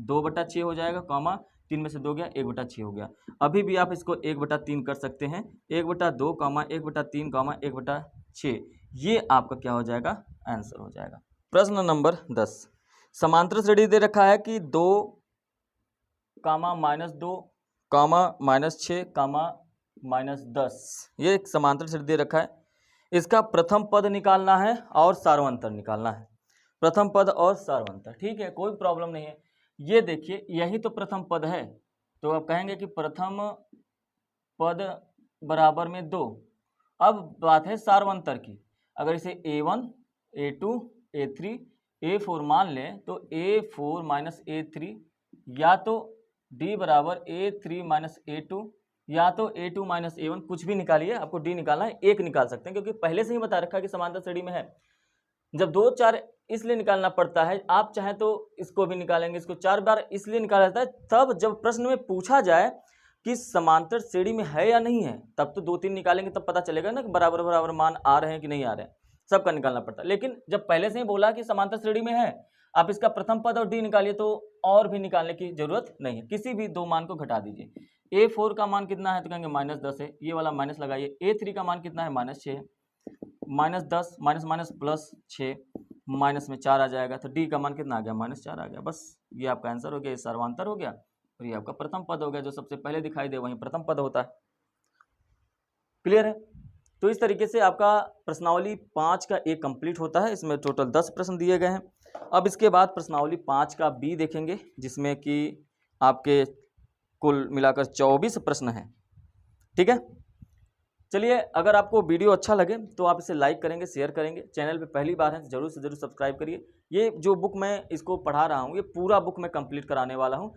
2/6 हो जाएगा कामा 3 में से 2 गया 1/6 हो गया। अभी भी आप इसको 1/3 कर सकते हैं, 1/2 कामा 1/3 कामा 1/6, ये आपका क्या हो जाएगा, आंसर हो जाएगा। प्रश्न नंबर 10, समांतर श्रेणी दे रखा है कि 2 कामा -2 कामा -6 कामा -10, ये एक समांतर श्रेणी दे रखा है। इसका प्रथम पद निकालना है और सार्वंतर निकालना है, प्रथम पद और सार्वंतर, ठीक है, कोई प्रॉब्लम नहीं है। ये देखिए यही तो प्रथम पद है, तो आप कहेंगे कि प्रथम पद बराबर में 2। अब बात है सार्वंतर की, अगर इसे A1 A2 A3 A4 मान लें तो A4 माइनस A3 या तो D बराबर A3 माइनस A2 या तो A2 माइनस A1, कुछ भी निकालिए, आपको D निकालना है, एक निकाल सकते हैं क्योंकि पहले से ही बता रखा है कि समांतर श्रेणी में है। जब 2 4 इसलिए निकालना पड़ता है, आप चाहें तो इसको भी निकालेंगे, इसको 4 बार इसलिए निकाला जाता है, तब जब प्रश्न में पूछा जाए कि समांतर श्रेणी में है या नहीं है, तब तो 2 3 निकालेंगे, तब पता चलेगा ना कि बराबर बराबर मान आ रहे हैं कि नहीं आ रहे हैं, सबका निकालना पड़ता है। लेकिन जब पहले से ही बोला कि समांतर श्रेणी में है, आप इसका प्रथम पद और D निकालिए, तो और भी निकालने की जरूरत नहीं है, किसी भी 2 मान को घटा दीजिए। A4 का मान कितना है तो कहेंगे -10 है, ये वाला माइनस लगाइए। A3 का मान कितना है, -6 है, -10 माइनस माइनस प्लस 6, माइनस में 4 आ जाएगा, तो D का मान कितना आ गया, -4 आ गया। बस ये आपका आंसर हो गया, ये सर्वांतर हो गया और ये आपका प्रथम पद हो गया, जो सबसे पहले दिखाई दे वही प्रथम पद होता है। क्लियर है? तो इस तरीके से आपका प्रश्नावली 5 का A कंप्लीट होता है, इसमें टोटल 10 प्रश्न दिए गए हैं। अब इसके बाद प्रश्नावली 5 का B देखेंगे, जिसमें कि आपके कुल मिलाकर 24 प्रश्न हैं, ठीक है। चलिए, अगर आपको वीडियो अच्छा लगे तो आप इसे लाइक करेंगे, शेयर करेंगे, चैनल पे पहली बार है तो जरूर से जरूर सब्सक्राइब करिए। ये जो बुक मैं इसको पढ़ा रहा हूँ, ये पूरा बुक मैं कंप्लीट कराने वाला हूँ,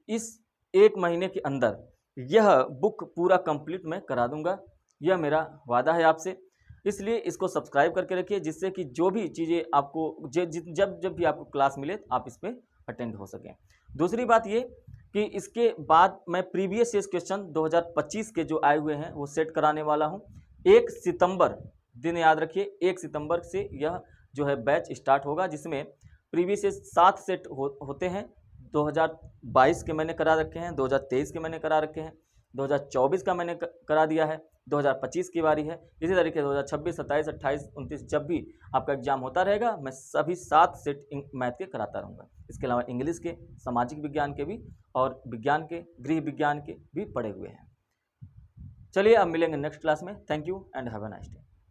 इस 1 महीने के अंदर यह बुक पूरा कंप्लीट मैं करा दूंगा, यह मेरा वादा है आपसे। इसलिए इसको सब्सक्राइब करके रखिए, जिससे कि जो भी चीज़ें आपको जब भी आपको क्लास मिले आप इस पर अटेंड हो सकें। दूसरी बात ये कि इसके बाद मैं प्रीवियस ईयर क्वेश्चन 2025 के जो आए हुए हैं वो सेट कराने वाला हूं। 1 सितंबर, दिन याद रखिए, 1 सितंबर से यह जो है बैच स्टार्ट होगा, जिसमें प्रीवियस ईयर 7 सेट होते हैं। 2022 के मैंने करा रखे हैं, 2023 के मैंने करा रखे हैं, 2024 का मैंने करा दिया है, 2025 की बारी है। इसी तरीके से 2026, 27, 28, 29 जब भी आपका एग्जाम होता रहेगा, मैं सभी 7 सेट मैथ के कराता रहूँगा। इसके अलावा इंग्लिश के, सामाजिक विज्ञान के भी और विज्ञान के, गृह विज्ञान के भी पढ़े हुए हैं। चलिए अब मिलेंगे नेक्स्ट क्लास में। Thank you and have a nice day.